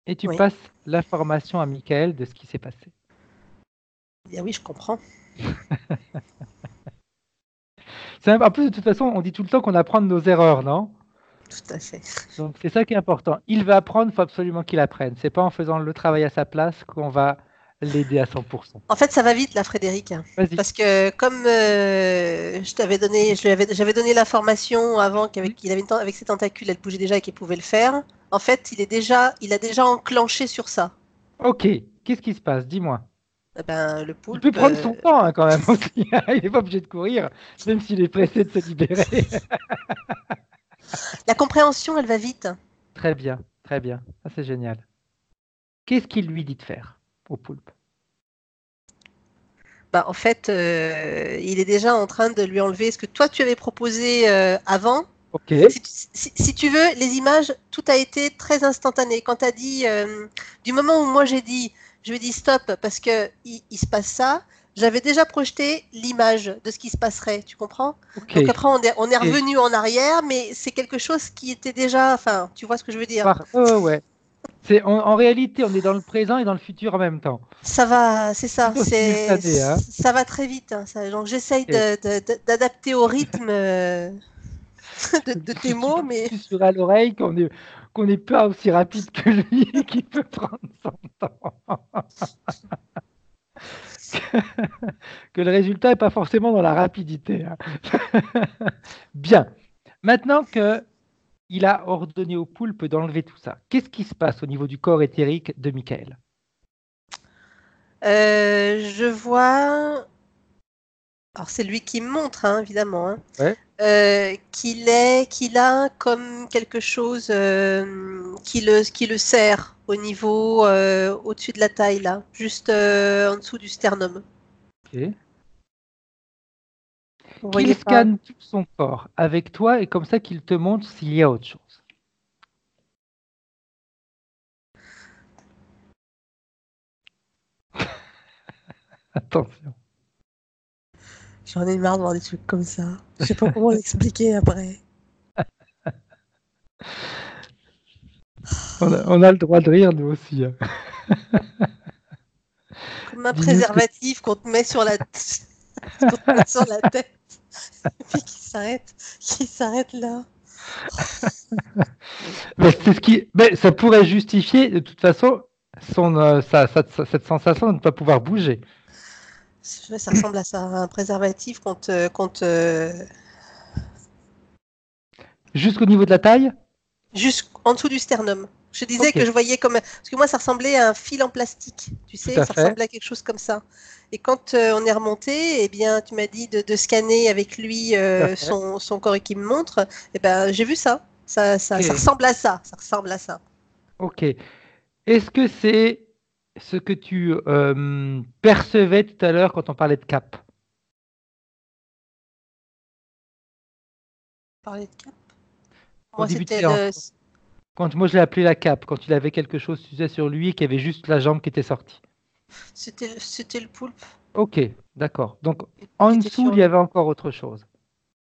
Et tu oui. passes l'information à Michael de ce qui s'est passé. Ah oui, je comprends. En plus, de toute façon, on dit tout le temps qu'on apprend de nos erreurs, non? Tout à fait. Donc, c'est ça qui est important. Il veut apprendre, il faut absolument qu'il apprenne. C'est pas en faisant le travail à sa place qu'on va l'aider à 100%. En fait, ça va vite là, Frédéric. Vas-y. Parce que comme j'avais donné l'information avant qu'il avait avec ses tentacules, elle bougeait déjà et qu'il pouvait le faire. En fait, il a déjà enclenché sur ça. Ok, qu'est-ce qui se passe? Dis-moi. Eh ben, le Il peut poulpe, prendre son temps hein, quand même aussi. Il n'est pas obligé de courir, même s'il est pressé de se libérer. la compréhension, elle va vite. Très bien, très bien. Ça, c'est génial. Qu'est-ce qu'il lui dit de faire au poulpe? Bah, en fait, il est déjà en train de lui enlever ce que toi tu avais proposé avant. Ok. Si tu veux, les images, tout a été très instantané. Quand tu as dit, du moment où moi je lui ai dit stop parce que il se passe ça, j'avais déjà projeté l'image de ce qui se passerait, tu comprends? Ok. Donc après, on est revenu en arrière, mais c'est quelque chose qui était déjà, enfin, tu vois ce que je veux dire? Ouais. En réalité, on est dans le présent et dans le futur en même temps. Ça va, c'est ça, Plutôt simultané, hein. ça va très vite. Hein, ça. Donc j'essaye Ok. d'adapter au rythme de tes mots, mais Tu sur à l'oreille qu'on n'est pas aussi rapide que lui et qu'il peut prendre son temps. Que le résultat n'est pas forcément dans la rapidité. Hein. Bien. Maintenant qu'il a ordonné au poulpe d'enlever tout ça, qu'est-ce qui se passe au niveau du corps éthérique de Michael? je vois. Alors c'est lui qui me montre, hein, évidemment, hein, Ouais. qu'il a comme quelque chose qui le serre au niveau au-dessus de la taille là, juste en dessous du sternum. Ok. Vous Qu'il voyez pas? scanne tout son corps avec toi et comme ça qu'il te montre s'il y a autre chose. Attention. J'en ai marre de voir des trucs comme ça. Je sais pas comment l'expliquer après. On a le droit de rire, nous aussi. Hein. Comme un Dis-nous ce que... préservatif qu'on te met sur la qu'on te met sur la tête et puis qui s'arrête là. Mais ça pourrait justifier, de toute façon, cette sensation de ne pas pouvoir bouger. Ça ressemble à ça, un préservatif Jusqu'au niveau de la taille? jusqu'en dessous du sternum. Je disais Ok, que je voyais comme parce que moi ça ressemblait à un fil en plastique, tu tout sais, à ça fait. ressemblait à quelque chose comme ça. Et quand on est remonté, eh bien tu m'as dit de scanner avec lui Tout à fait. son corps et qu'il me montre. Eh ben j'ai vu ça. Ça Ok. ressemble à ça. Ça ressemble à ça. Ok. Est-ce que c'est ce que tu percevais tout à l'heure quand on parlait de cap? Parler de cap. Au Moi, début de c'était séance. Quand moi je l'ai appelé la cape, quand il avait quelque chose, tu sais, sur lui et qu'il y avait juste la jambe qui était sortie. c'était le poulpe Ok, d'accord. Donc qui en était dessous, sur il y lui. avait encore autre chose.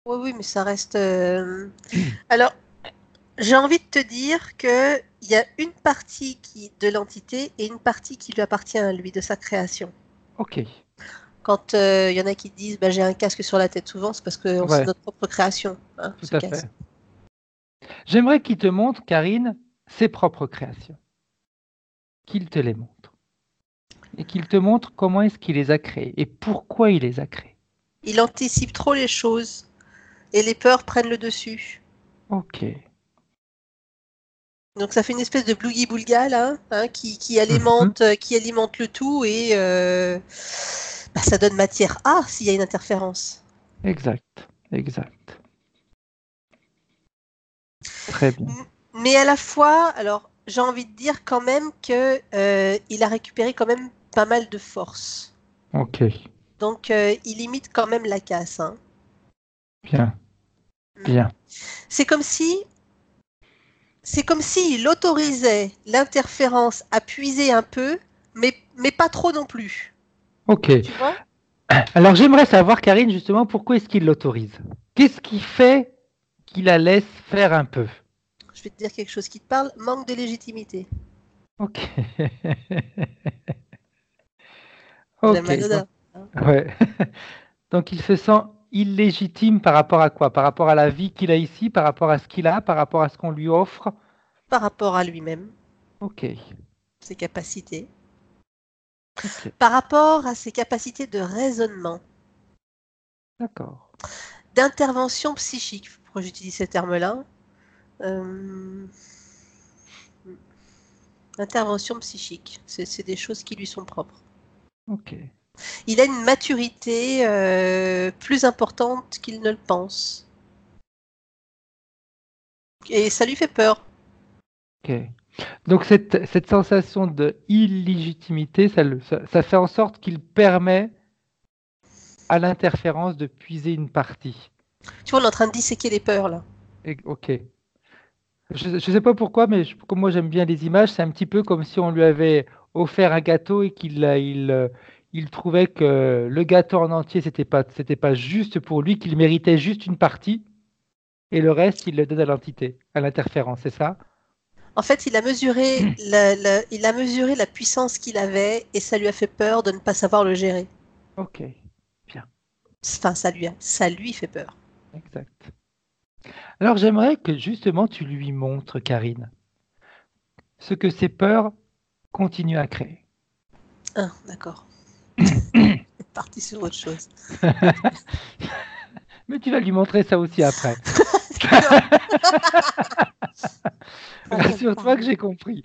Oui, oui, mais ça reste. Alors, j'ai envie de te dire que il y a une partie de l'entité et une partie qui lui appartient à lui, de sa création. Ok, Quand il y en a qui disent bah, j'ai un casque sur la tête, souvent c'est parce que c'est ouais, notre propre création, hein, tout ce à casque. fait. J'aimerais qu'il te montre, Karine, ses propres créations. Qu'il te les montre. Et qu'il te montre comment est-ce qu'il les a créées et pourquoi il les a créées. Il anticipe trop les choses et les peurs prennent le dessus. Ok. Donc ça fait une espèce de blougi-boulga là, hein, qui Mhm. alimente le tout et bah, ça donne matière à s'il y a une interférence. Exact, exact. Très bien. Mais à la fois, alors j'ai envie de dire quand même que il a récupéré quand même pas mal de force. Ok, Donc il limite quand même la casse, hein. bien, bien. C'est comme si c'est comme s'il autorisait l'interférence à puiser un peu, mais pas trop non plus. Ok. Tu vois? Alors j'aimerais savoir, Karine, justement, pourquoi est-ce qu'il l'autorise? Qu'est-ce qui fait qu'il la laisse faire un peu? Je vais te dire quelque chose qui te parle, manque de légitimité. Ok. J'aime Ok. Manoda. Donc, ouais. Donc il se sent illégitime par rapport à quoi? Par rapport à la vie qu'il a ici, par rapport à ce qu'il a, par rapport à ce qu'on lui offre? Par rapport à lui-même, Ok. ses capacités, Ok. par rapport à ses capacités de raisonnement, D'accord. d'intervention psychique, pourquoi j'utilise ces termes-là, euh, intervention psychique, c'est des choses qui lui sont propres. Ok. Il a une maturité plus importante qu'il ne le pense. Et ça lui fait peur. Ok. Donc cette sensation de illégitimité, ça fait en sorte qu'il permet à l'interférence de puiser une partie. Tu vois, on est en train de disséquer les peurs, là. Ok. Je ne sais pas pourquoi, mais comme moi j'aime bien les images, c'est un petit peu comme si on lui avait offert un gâteau et il trouvait que le gâteau en entier, c'était pas juste pour lui, qu'il méritait juste une partie, et le reste, il le donne à l'entité, à l'interférence, c'est ça? En fait, il a mesuré la puissance qu'il avait et ça lui a fait peur de ne pas savoir le gérer. Ok, bien, Enfin, ça lui fait peur. exact. Alors j'aimerais que justement tu lui montres, Karine, ce que ces peurs continuent à créer. Ah, d'accord. Parti sur autre chose. Mais tu vas lui montrer ça aussi après. D'accord. Ah, ça me Rassure-toi que parle. j'ai compris.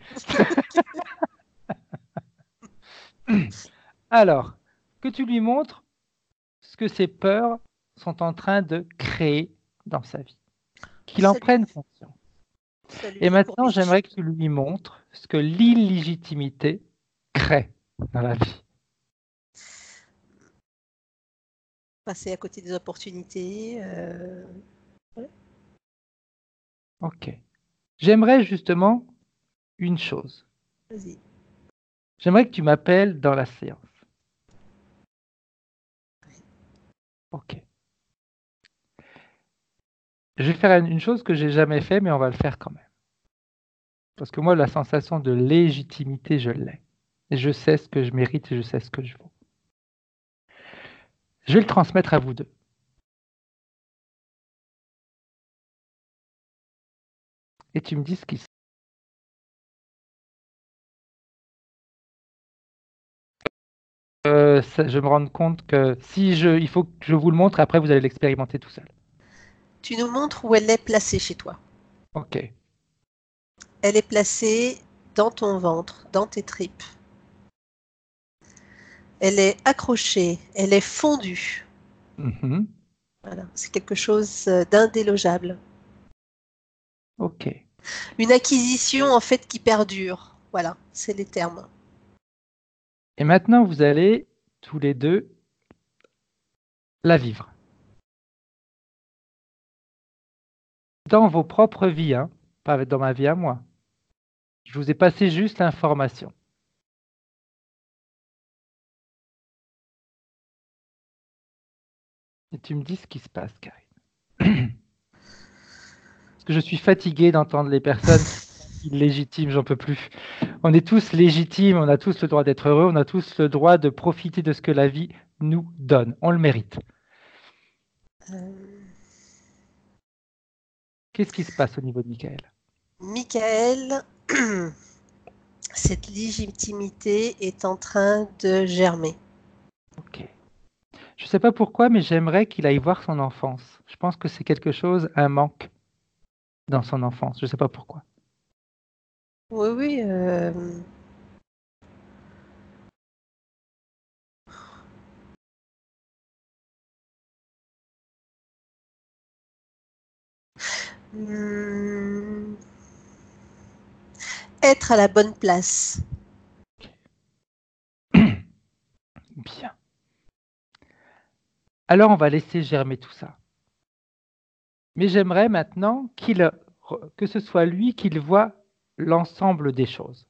Alors, que tu lui montres ce que ces peurs sont en train de créer dans sa vie, qu'il en Ça lui, prenne conscience. ça lui Et maintenant, étourdit. j'aimerais que tu lui montres ce que l'illégitimité crée dans la vie. Passer à côté des opportunités. Ouais, Ok. J'aimerais justement une chose. vas-y. J'aimerais que tu m'appelles dans la séance. Ok. Je vais faire une chose que j'ai jamais fait, mais on va le faire quand même. Parce que moi, la sensation de légitimité, je l'ai. Et je sais ce que je mérite et je sais ce que je vaux. Je vais le transmettre à vous deux. Et tu me dis ce qui se je me rends compte que il faut que je vous le montre, après vous allez l'expérimenter tout seul. Tu nous montres où elle est placée chez toi. Ok. Elle est placée dans ton ventre, dans tes tripes. Elle est accrochée, elle est fondue. Mhm. Voilà, c'est quelque chose d'indélogeable. Ok. Une acquisition en fait qui perdure. Voilà, c'est les termes. Et maintenant, vous allez tous les deux la vivre. dans vos propres vies, hein, pas dans ma vie à moi. Je vous ai passé juste l'information. Et tu me dis ce qui se passe, Karine. Parce que je suis fatigué d'entendre les personnes illégitimes, j'en peux plus. On est tous légitimes, on a tous le droit d'être heureux, on a tous le droit de profiter de ce que la vie nous donne. On le mérite. Qu'est-ce qui se passe au niveau de Michael? Michael, cette légitimité est en train de germer. Ok. Je ne sais pas pourquoi, mais j'aimerais qu'il aille voir son enfance. Je pense que c'est quelque chose, un manque dans son enfance. Je ne sais pas pourquoi. Oui, oui. Être à la bonne place. Bien. Alors, on va laisser germer tout ça. Mais j'aimerais maintenant que ce soit lui qui voit l'ensemble des choses.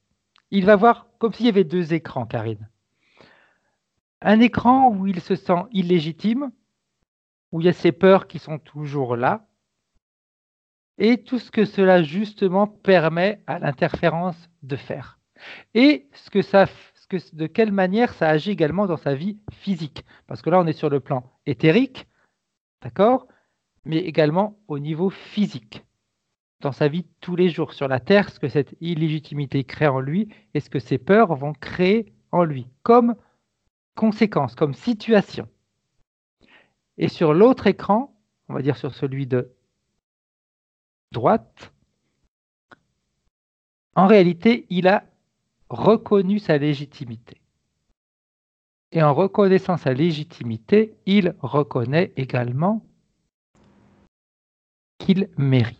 Il va voir comme s'il y avait deux écrans, Karine. Un écran où il se sent illégitime, où il y a ses peurs qui sont toujours là, et tout ce que cela justement permet à l'interférence de faire. Et de quelle manière ça agit également dans sa vie physique. Parce que là, on est sur le plan éthérique, d'accord, mais également au niveau physique, dans sa vie de tous les jours sur la Terre, ce que cette illégitimité crée en lui et ce que ces peurs vont créer en lui, comme conséquence, comme situation. Et sur l'autre écran, on va dire sur celui de droite, en réalité, il a reconnu sa légitimité. Et en reconnaissant sa légitimité, il reconnaît également qu'il mérite,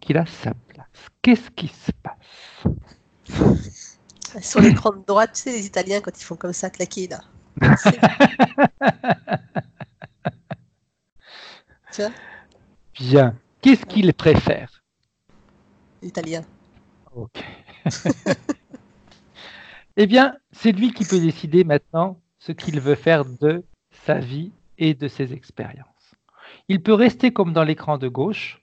qu'il a sa place. Qu'est-ce qui se passe? Sur l'écran de droite, tu sais, les Italiens, quand ils font comme ça, claquer, là. Tu vois? Bien. Qu'est-ce qu'il préfère? L'Italien. Ok. Eh bien, c'est lui qui peut décider maintenant ce qu'il veut faire de sa vie et de ses expériences. Il peut rester comme dans l'écran de gauche,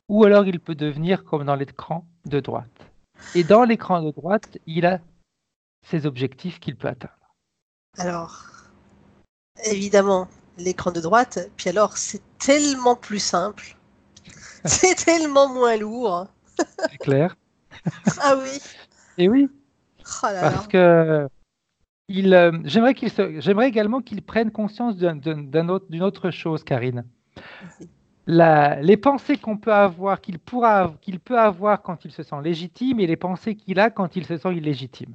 ou alors il peut devenir comme dans l'écran de droite. Et dans l'écran de droite, il a ses objectifs qu'il peut atteindre. Alors, évidemment, l'écran de droite, puis alors, c'est tellement plus simple. C'est tellement moins lourd. C'est clair? Ah oui. Et oui, Oh là parce là. que j'aimerais également qu'il prenne conscience d'une autre chose, Karine. Les pensées qu'on peut avoir, qu'il peut avoir quand il se sent légitime et les pensées qu'il a quand il se sent illégitime.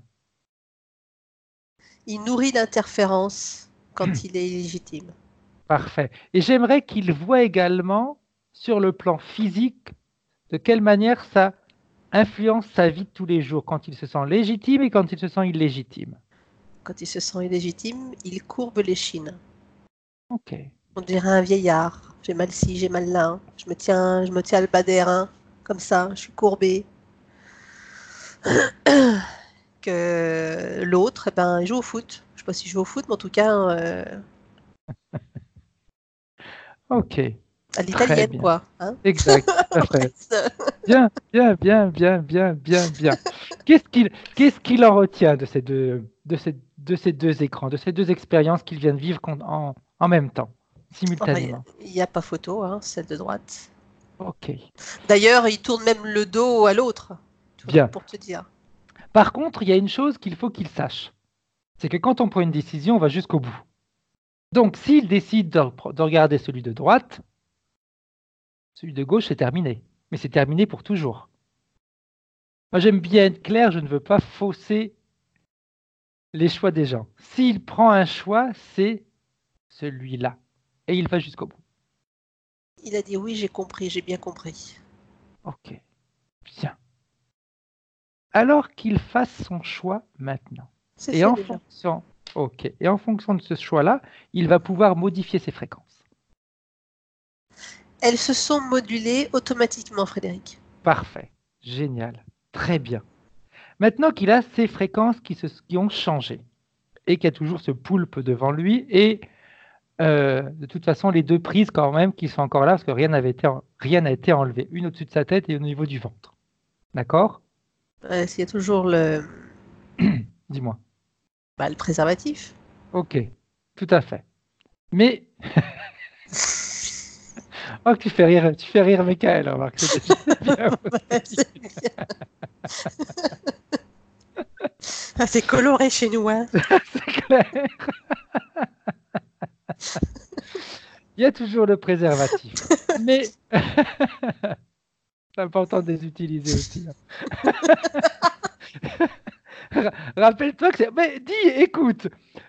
Il nourrit l'interférence quand il est illégitime. Parfait. Et j'aimerais qu'il voit également sur le plan physique de quelle manière ça influence sa vie de tous les jours quand il se sent légitime et quand il se sent illégitime. Quand il se sent illégitime, il courbe l'échine. Ok. On dirait un vieillard. J'ai mal ci, j'ai mal là. Je me tiens le bas des reins. Comme ça, je suis courbée. Que l'autre, eh ben, il joue au foot. Je sais pas s'il joue au foot, mais en tout cas, Ok. à Très l'italienne, bien. quoi. Hein. Exact. Tout à fait. Bien, bien, bien, bien, bien, bien, bien. Qu'est-ce qu'il en retient de ces deux écrans, de ces deux expériences qu'il vient de vivre en même temps, simultanément? Il n'y a pas photo, hein, celle de droite. Ok. D'ailleurs, il tourne même le dos à l'autre, Bien. pour te dire. Par contre, il y a une chose qu'il faut qu'il sache. C'est que quand on prend une décision, on va jusqu'au bout. Donc, s'il décide de regarder celui de droite, celui de gauche, c'est terminé. Mais c'est terminé pour toujours. Moi, j'aime bien être clair, je ne veux pas fausser les choix des gens. S'il prend un choix, c'est celui-là. Et il va jusqu'au bout. Il a dit oui, j'ai compris, j'ai bien compris. Ok, bien. Alors qu'il fasse son choix maintenant. C'est Et fait en déjà. fonction, ok. Et en fonction de ce choix-là, il va pouvoir modifier ses fréquences. Elles se sont modulées automatiquement, Frédéric. Parfait. Génial. Très bien. Maintenant qu'il a ces fréquences qui ont changé et qu'il y a toujours ce poulpe devant lui et de toute façon les deux prises quand même qui sont encore là parce que rien n'a été enlevé. Une au-dessus de sa tête et au niveau du ventre. D'accord? S'il y a toujours le Dis-moi. préservatif. Ok. Tout à fait. Mais oh, tu fais rire Michael, remarque, c'est bien. C'est bien. Ah, c'est coloré chez nous, hein. C'est clair. Il y a toujours le préservatif. Mais c'est important de les utiliser aussi. Rappelle-toi que c'est. Mais dis, écoute,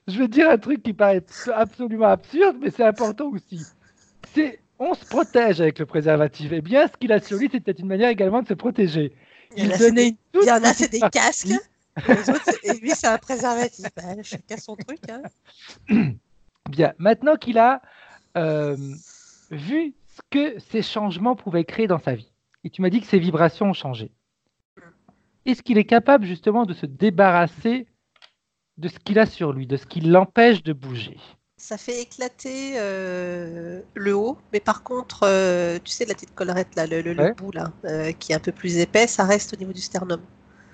je vais te dire un truc qui paraît absolument absurde, mais c'est important aussi. On se protège avec le préservatif. Eh bien, ce qu'il a sur lui, c'est peut-être une manière également de se protéger. Il donnait une toute Il y en a, petite c'est des partie- casques. Et les autres, et lui, c'est un préservatif. Chacun son truc, hein. Bien, maintenant qu'il a vu ce que ces changements pouvaient créer dans sa vie, et tu m'as dit que ces vibrations ont changé, est-ce qu'il est capable justement de se débarrasser de ce qu'il a sur lui, de ce qui l'empêche de bouger? Ça fait éclater le haut, mais par contre, tu sais, la petite collerette, là, le Ouais. bout, là, qui est un peu plus épais, ça reste au niveau du sternum.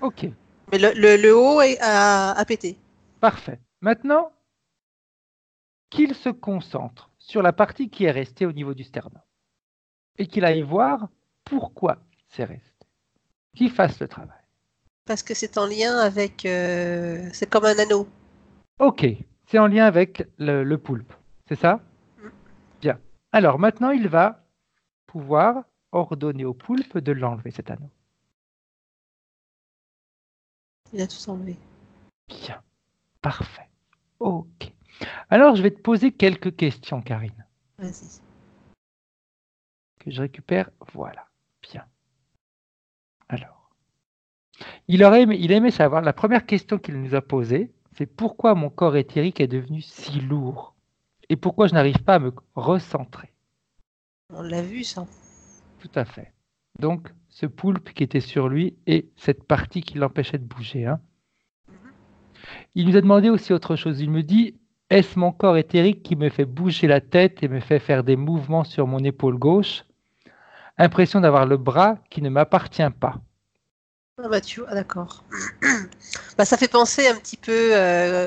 Ok, Mais le haut a pété. parfait. Maintenant qu'il se concentre sur la partie qui est restée au niveau du sternum et qu'il aille voir pourquoi c'est resté, qu'il fasse le travail. Parce que c'est en lien avec... c'est comme un anneau. Ok, c'est en lien avec le poulpe, c'est ça? Mm. Bien. Alors maintenant, il va pouvoir ordonner au poulpe de l'enlever, cet anneau. Il a tout enlevé. Bien, parfait. Ok. Alors, je vais te poser quelques questions, Karine, Vas-y. que je récupère. Voilà. Bien. Alors, il aimait savoir, la première question qu'il nous a posée, c'est pourquoi mon corps éthérique est devenu si lourd et pourquoi je n'arrive pas à me recentrer. On l'a vu, ça. Tout à fait. Donc, ce poulpe qui était sur lui et cette partie qui l'empêchait de bouger, hein. Il nous a demandé aussi autre chose. Il me dit, est-ce mon corps éthérique qui me fait bouger la tête et me fait faire des mouvements sur mon épaule gauche? Impression d'avoir le bras qui ne m'appartient pas. Ah bah tu vois, d'accord. Bah, ça fait penser un petit peu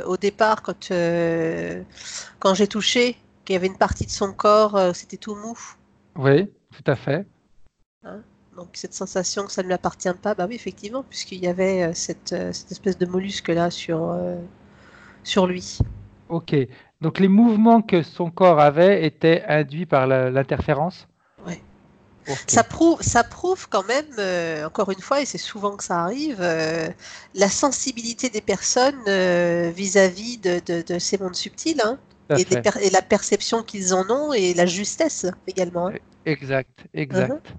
au départ quand j'ai touché, qu'il y avait une partie de son corps, c'était tout mou, Oui, tout à fait. hein. Donc cette sensation que ça ne lui appartient pas, bah oui, effectivement, puisqu'il y avait cette espèce de mollusque là sur lui. Ok. Donc les mouvements que son corps avait étaient induits par l'interférence. Ouais. Ok. Ça prouve quand même, encore une fois, et c'est souvent que ça arrive, la sensibilité des personnes vis-à-vis de ces mondes subtils, hein, Tout à et, fait. et la perception qu'ils en ont et la justesse également, hein. Exact, Mhm. exact.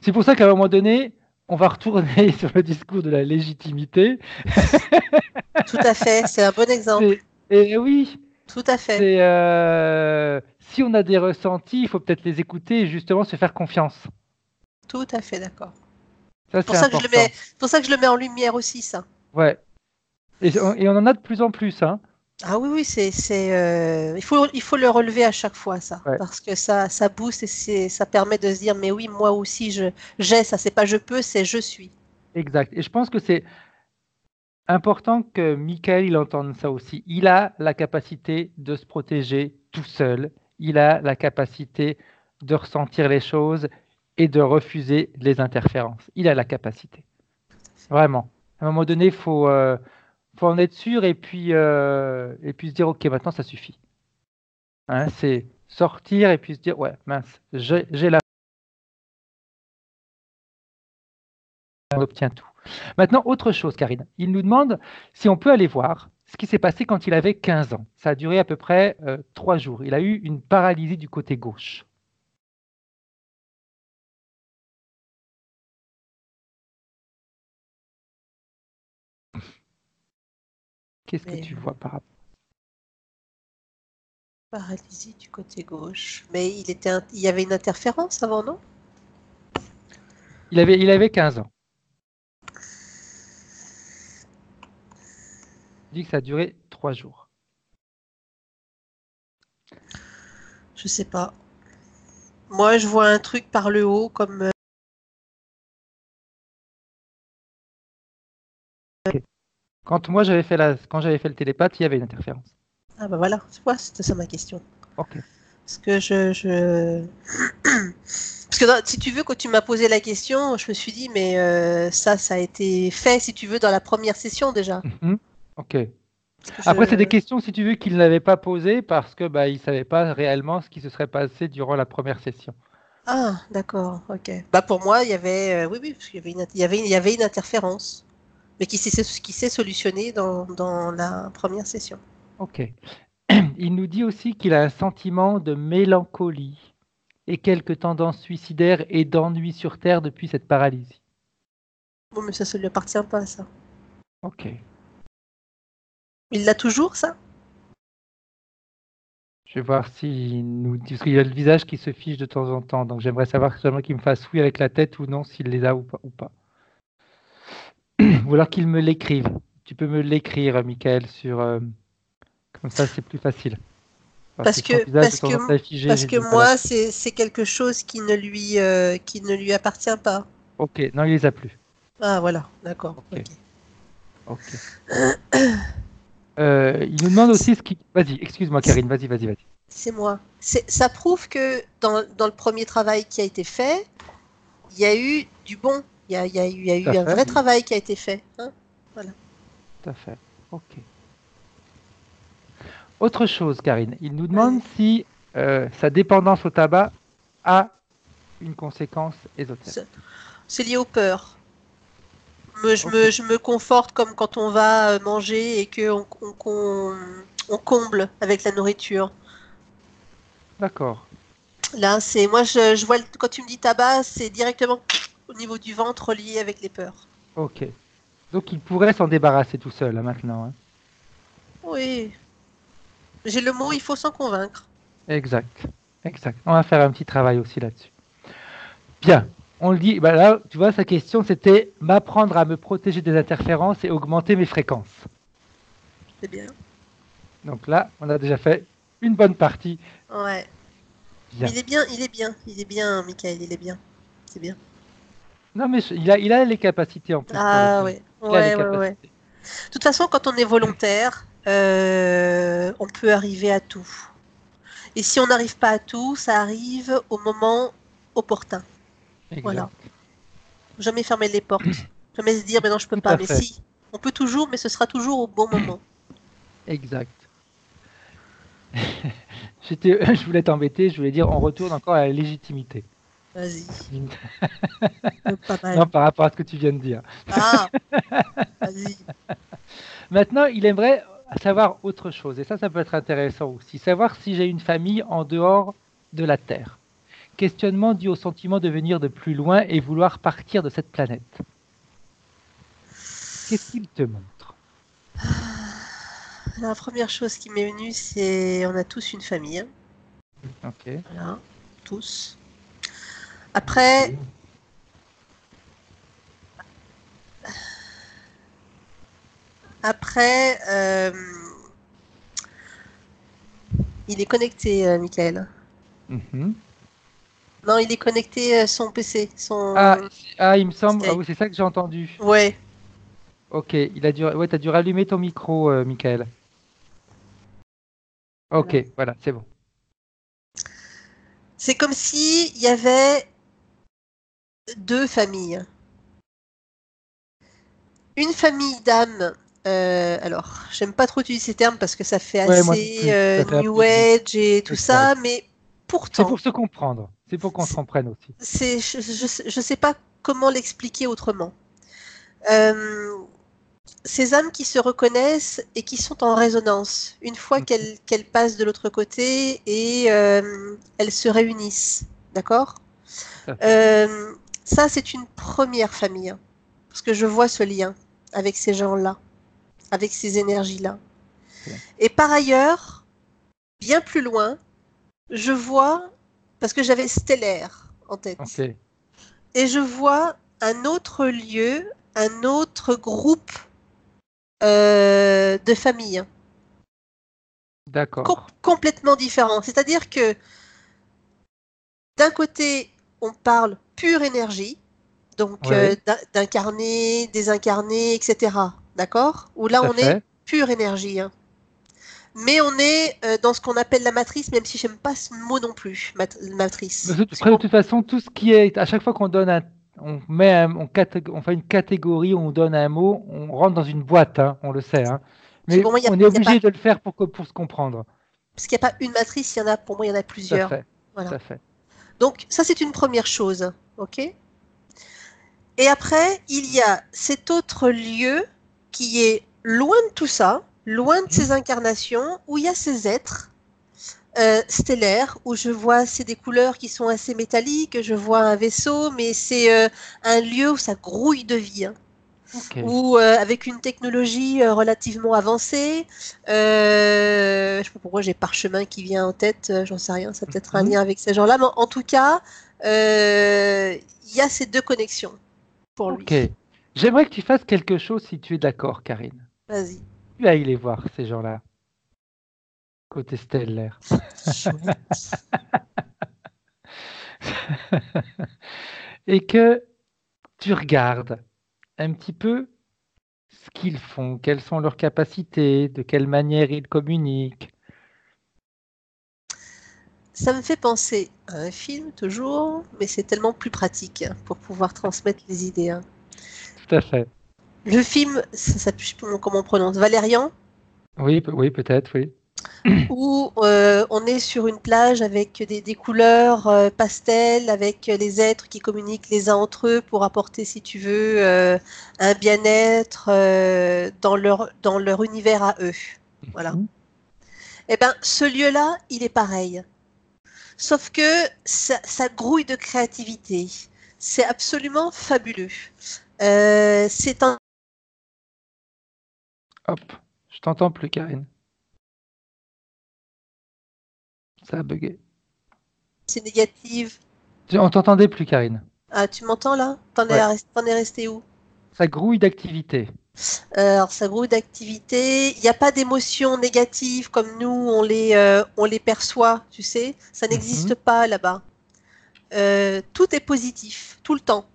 C'est pour ça qu'à un moment donné, on va retourner sur le discours de la légitimité. Tout à fait, c'est un bon exemple. Et oui, Tout à fait, c'est si on a des ressentis, il faut peut-être les écouter et justement se faire confiance. tout à fait d'accord. Ça, Pour c'est ça que je le mets, important. pour ça que je le mets en lumière aussi, ça. Ouais. Et on en a de plus en plus, hein. Ah oui, oui, il faut le relever à chaque fois, ça, Ouais, parce que ça booste et ça permet de se dire, mais oui, moi aussi, j'ai ça, c'est pas je peux, c'est je suis. exact. Et je pense que c'est important que Michael il entende ça aussi. Il a la capacité de se protéger tout seul. Il a la capacité de ressentir les choses et de refuser les interférences. Il a la capacité. Vraiment. À un moment donné, faut en être sûr et puis se dire, OK, maintenant ça suffit. Hein, c'est sortir et puis se dire, ouais, mince, j'ai la on obtient tout. Maintenant, autre chose, Karine. Il nous demande si on peut aller voir ce qui s'est passé quand il avait 15 ans. Ça a duré à peu près 3 jours. Il a eu une paralysie du côté gauche. Qu'est-ce que Mais tu vois par rapport? Paralysie du côté gauche. Mais il y avait une interférence avant, non? Il avait 15 ans. Il dit que ça a duré 3 jours. Je sais pas. Moi, je vois un truc par le haut comme. Quand j'avais fait le télépathe, il y avait une interférence. Ah bah voilà, tu vois, c'était ça ma question. Ok. Parce que Parce que si tu veux, quand tu m'as posé la question, je me suis dit, mais ça a été fait, si tu veux, dans la première session déjà. Mhm. Ok. Parce que Après, c'est des questions, si tu veux, qu'il n'avait pas posées parce que il savait pas réellement ce qui se serait passé durant la première session. Ah, d'accord, ok. Bah pour moi, il y avait, oui, oui, parce qu'il y avait il y avait une interférence, mais qui s'est solutionnée dans la première session. Ok. Il nous dit aussi qu'il a un sentiment de mélancolie et quelques tendances suicidaires et d'ennui sur Terre depuis cette paralysie. Bon, mais ça lui appartient pas, ça. Ok. Il l'a toujours, ça? Je vais voir s'il nous dit, parce qu'il a le visage qui se fiche de temps en temps, donc j'aimerais savoir seulement qu'il me fasse oui avec la tête ou non, s'il les a ou pas. Ou alors qu'il me l'écrive. Tu peux me l'écrire, Michael, comme ça c'est plus facile. Parce que Parce son que, visage de parce temps en temps que, est figé, parce j'ai que du mal à... moi, c'est quelque chose qui ne lui appartient pas. Ok, non, il les a plus. Ah, voilà, d'accord, Ok, ok. ok. Il nous demande aussi ce qui... Vas-y, excuse-moi, Karine, vas-y. C'est moi. Ça prouve que dans le premier travail qui a été fait, il y a eu du bon. Il y a Tout à eu un fait, vrai travail qui a été fait. Hein, voilà. tout à fait. Ok. Autre chose, Karine, il nous demande Vas-y. si sa dépendance au tabac a une conséquence ésotérique. C'est lié aux peurs. Ok, Je me conforte comme quand on va manger et on comble avec la nourriture. d'accord. Là, je vois quand tu me dis tabac, c'est directement au niveau du ventre lié avec les peurs. Ok. Donc il pourrait s'en débarrasser tout seul là, maintenant, hein. Oui, j'ai le mot, il faut s'en convaincre. Exact. Exact. On va faire un petit travail aussi là-dessus. Bien. On le dit, là, tu vois, sa question, c'était m'apprendre à me protéger des interférences et augmenter mes fréquences. C'est bien. Donc là, on a déjà fait une bonne partie. Ouais. Mais Bien. il est bien, Michael, il est bien. C'est bien. Non, mais il a les capacités en plus pour le Ah faire. ouais, Il a les ouais. capacités. De toute façon, quand on est volontaire, on peut arriver à tout. Et si on n'arrive pas à tout, ça arrive au moment opportun. Voilà. Exact. Jamais fermer les portes. Jamais se dire, mais non, je peux Tout pas. à Mais fait. si. On peut toujours, mais ce sera toujours au bon moment. Exact. Je voulais t'embêter, je voulais dire on retourne encore à la légitimité. Vas-y. Pas Non, mal. par rapport à ce que tu viens de dire. Ah, vas-y. Maintenant, il aimerait savoir autre chose, et ça peut être intéressant aussi, savoir si j'ai une famille en dehors de la Terre. Questionnement dû au sentiment de venir de plus loin et vouloir partir de cette planète. Qu'est-ce qu'il te montre? La première chose qui m'est venue, c'est on a tous une famille. Ok. Voilà. Tous. Après, après, il est connecté, Michael. Mhm. Non, il est connecté son PC, Ah, son il me semble. Ah Skype. oui, c'est ça que j'ai entendu. Ouais. Ok, ouais, t'as dû rallumer ton micro, Michael. Ok, Voilà. voilà, c'est bon. C'est comme si il y avait deux familles. Une famille d'âmes. Alors, j'aime pas trop utiliser ces termes parce que ça fait Ouais, moi non assez plus. Ça fait un New peu geek. Age et tout Exact. ça, mais C'est pour pourtant, se comprendre. C'est pour qu'on se comprenne aussi. je sais pas comment l'expliquer autrement. Euh, ces âmes qui se reconnaissent et qui sont en résonance, une fois Mhm. qu'elles passent de l'autre côté et elles se réunissent, d'accord? Tout à fait. Euh, Ça, c'est une première famille, parce que je vois ce lien avec ces gens-là, avec ces énergies-là. Ok. Et par ailleurs, bien plus loin, je vois, parce que j'avais stellaire en tête, Ok, et je vois un autre lieu, un autre groupe de famille, d'accord. complètement différent. C'est-à-dire que d'un côté, on parle pure énergie, donc Oui, d'incarner, désincarner, etc. D'accord? Où là, tout à on est fait. pure énergie, hein. Mais on est dans ce qu'on appelle la matrice, même si j'aime pas ce mot non plus, Mais matrice. après, de toute façon, tout ce qui est, à chaque fois qu'on donne on fait une catégorie, on donne un mot, on rentre dans une boîte, hein, on le sait, hein. Parce que Mais pour moi, on est y a pas, obligé de le faire pour se comprendre. parce qu'il n'y a pas une matrice, pour moi, il y en a Tout à plusieurs. fait, tout Voilà. à fait. Donc, ça, c'est une première chose. OK? Et après, il y a cet autre lieu qui est loin de tout ça, loin de Mhm. ces incarnations, où il y a ces êtres stellaires, où je vois, c'est des couleurs qui sont assez métalliques, je vois un vaisseau, mais c'est un lieu où ça grouille de vie, hein, Ok. où avec une technologie relativement avancée, je ne sais pas pourquoi j'ai Parchemin qui vient en tête, j'en sais rien, ça a peut-être un Mhm. lien avec ces gens-là, mais en tout cas, il y a ces deux connexions pour Ok. lui. J'aimerais que tu fasses quelque chose si tu es d'accord, Karine. Vas-y. Tu vas y les voir, ces gens-là, côté stellaire. Chouette. Et que tu regardes un petit peu ce qu'ils font, quelles sont leurs capacités, de quelle manière ils communiquent. Ça me fait penser à un film, toujours, mais c'est tellement plus pratique hein, pour pouvoir transmettre les idées, hein. Tout à fait. Le film, je sais plus comment on prononce, Valérian, Oui, oui, peut-être, oui. où on est sur une plage avec des couleurs pastel, avec les êtres qui communiquent les uns entre eux pour apporter, si tu veux, un bien-être dans leur univers à eux. Voilà. Mhm. Eh ben, ce lieu-là, il est pareil. Sauf que ça grouille de créativité. C'est absolument fabuleux. C'est un Hop, je t'entends plus, Karine. Ça a bugué. c'est négative. On t'entendait plus, Karine. Ah, tu m'entends là? Ouais. T'en es resté où? Ça grouille d'activité. Alors, ça grouille d'activité. Il n'y a pas d'émotions négatives comme nous, on les perçoit, tu sais. Ça n'existe Mhm. pas là-bas. Tout est positif, tout le temps.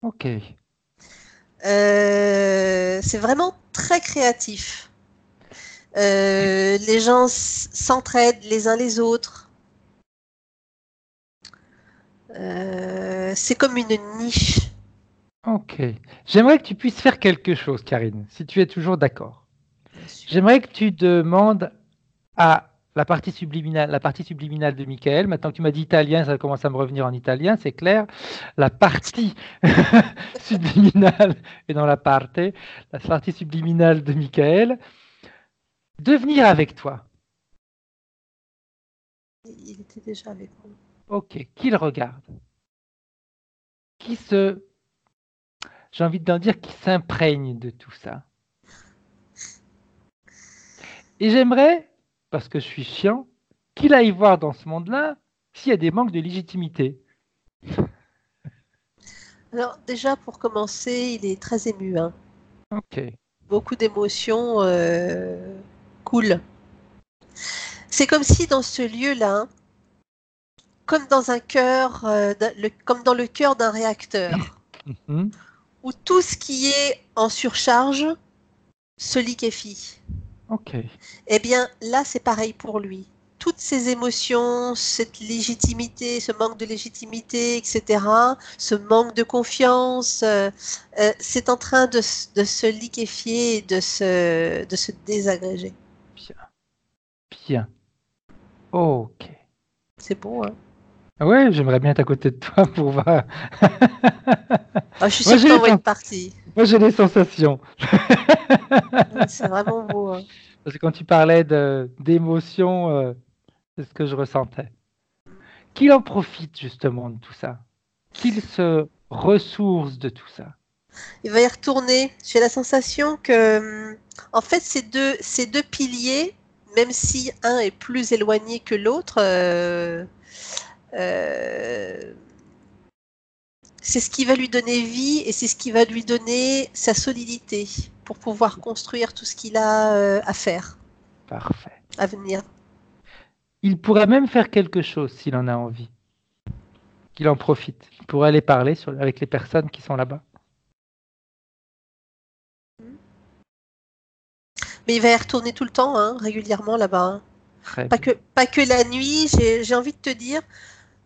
Ok. C'est vraiment très créatif. Les gens s'entraident les uns les autres. C'est comme une niche. Ok. J'aimerais que tu puisses faire quelque chose, Karine, si tu es toujours d'accord. Bien sûr. J'aimerais que tu demandes à la partie subliminale de Michael. Maintenant que tu m'as dit italien, ça commence à me revenir en italien, c'est clair. La partie subliminale est dans la partie subliminale de Michael, de venir avec toi. Il était déjà avec moi. Ok, qu'il regarde, qui se, j'ai envie d'en dire, qui s'imprègne de tout ça. Et j'aimerais, parce que je suis chiant, qu'il aille voir dans ce monde-là s'il y a des manques de légitimité. Alors, déjà, pour commencer, il est très ému, hein. Ok. Beaucoup d'émotions cool. C'est comme si dans ce lieu-là, comme dans un cœur, comme dans le cœur d'un réacteur, Mhm. où tout ce qui est en surcharge se liquéfie. Ok. Eh bien, là, c'est pareil pour lui. Toutes ces émotions, cette légitimité, ce manque de légitimité, etc., ce manque de confiance, c'est en train de se liquéfier et de se désagréger. Bien. Bien. Ok. C'est bon, hein? Ouais, j'aimerais bien être à côté de toi pour voir. Ah, je suis Moi, sûre que t'en vois une partie. moi, j'ai des sensations. Ouais, c'est vraiment beau, hein. Parce que quand tu parlais d'émotions, c'est ce que je ressentais. Qu'il en profite justement de tout ça. Qu'il se ressource de tout ça. Il va y retourner. J'ai la sensation que, en fait, ces deux piliers même si un est plus éloigné que l'autre, c'est ce qui va lui donner vie et c'est ce qui va lui donner sa solidité pour pouvoir construire tout ce qu'il a à faire, Parfait. à venir. Il pourrait même faire quelque chose s'il en a envie. Qu'il en profite. Il pourrait aller parler avec les personnes qui sont là-bas. Mais il va y retourner tout le temps, hein, régulièrement là-bas. Hein. Très Pas bien. que la nuit, j'ai envie de te dire.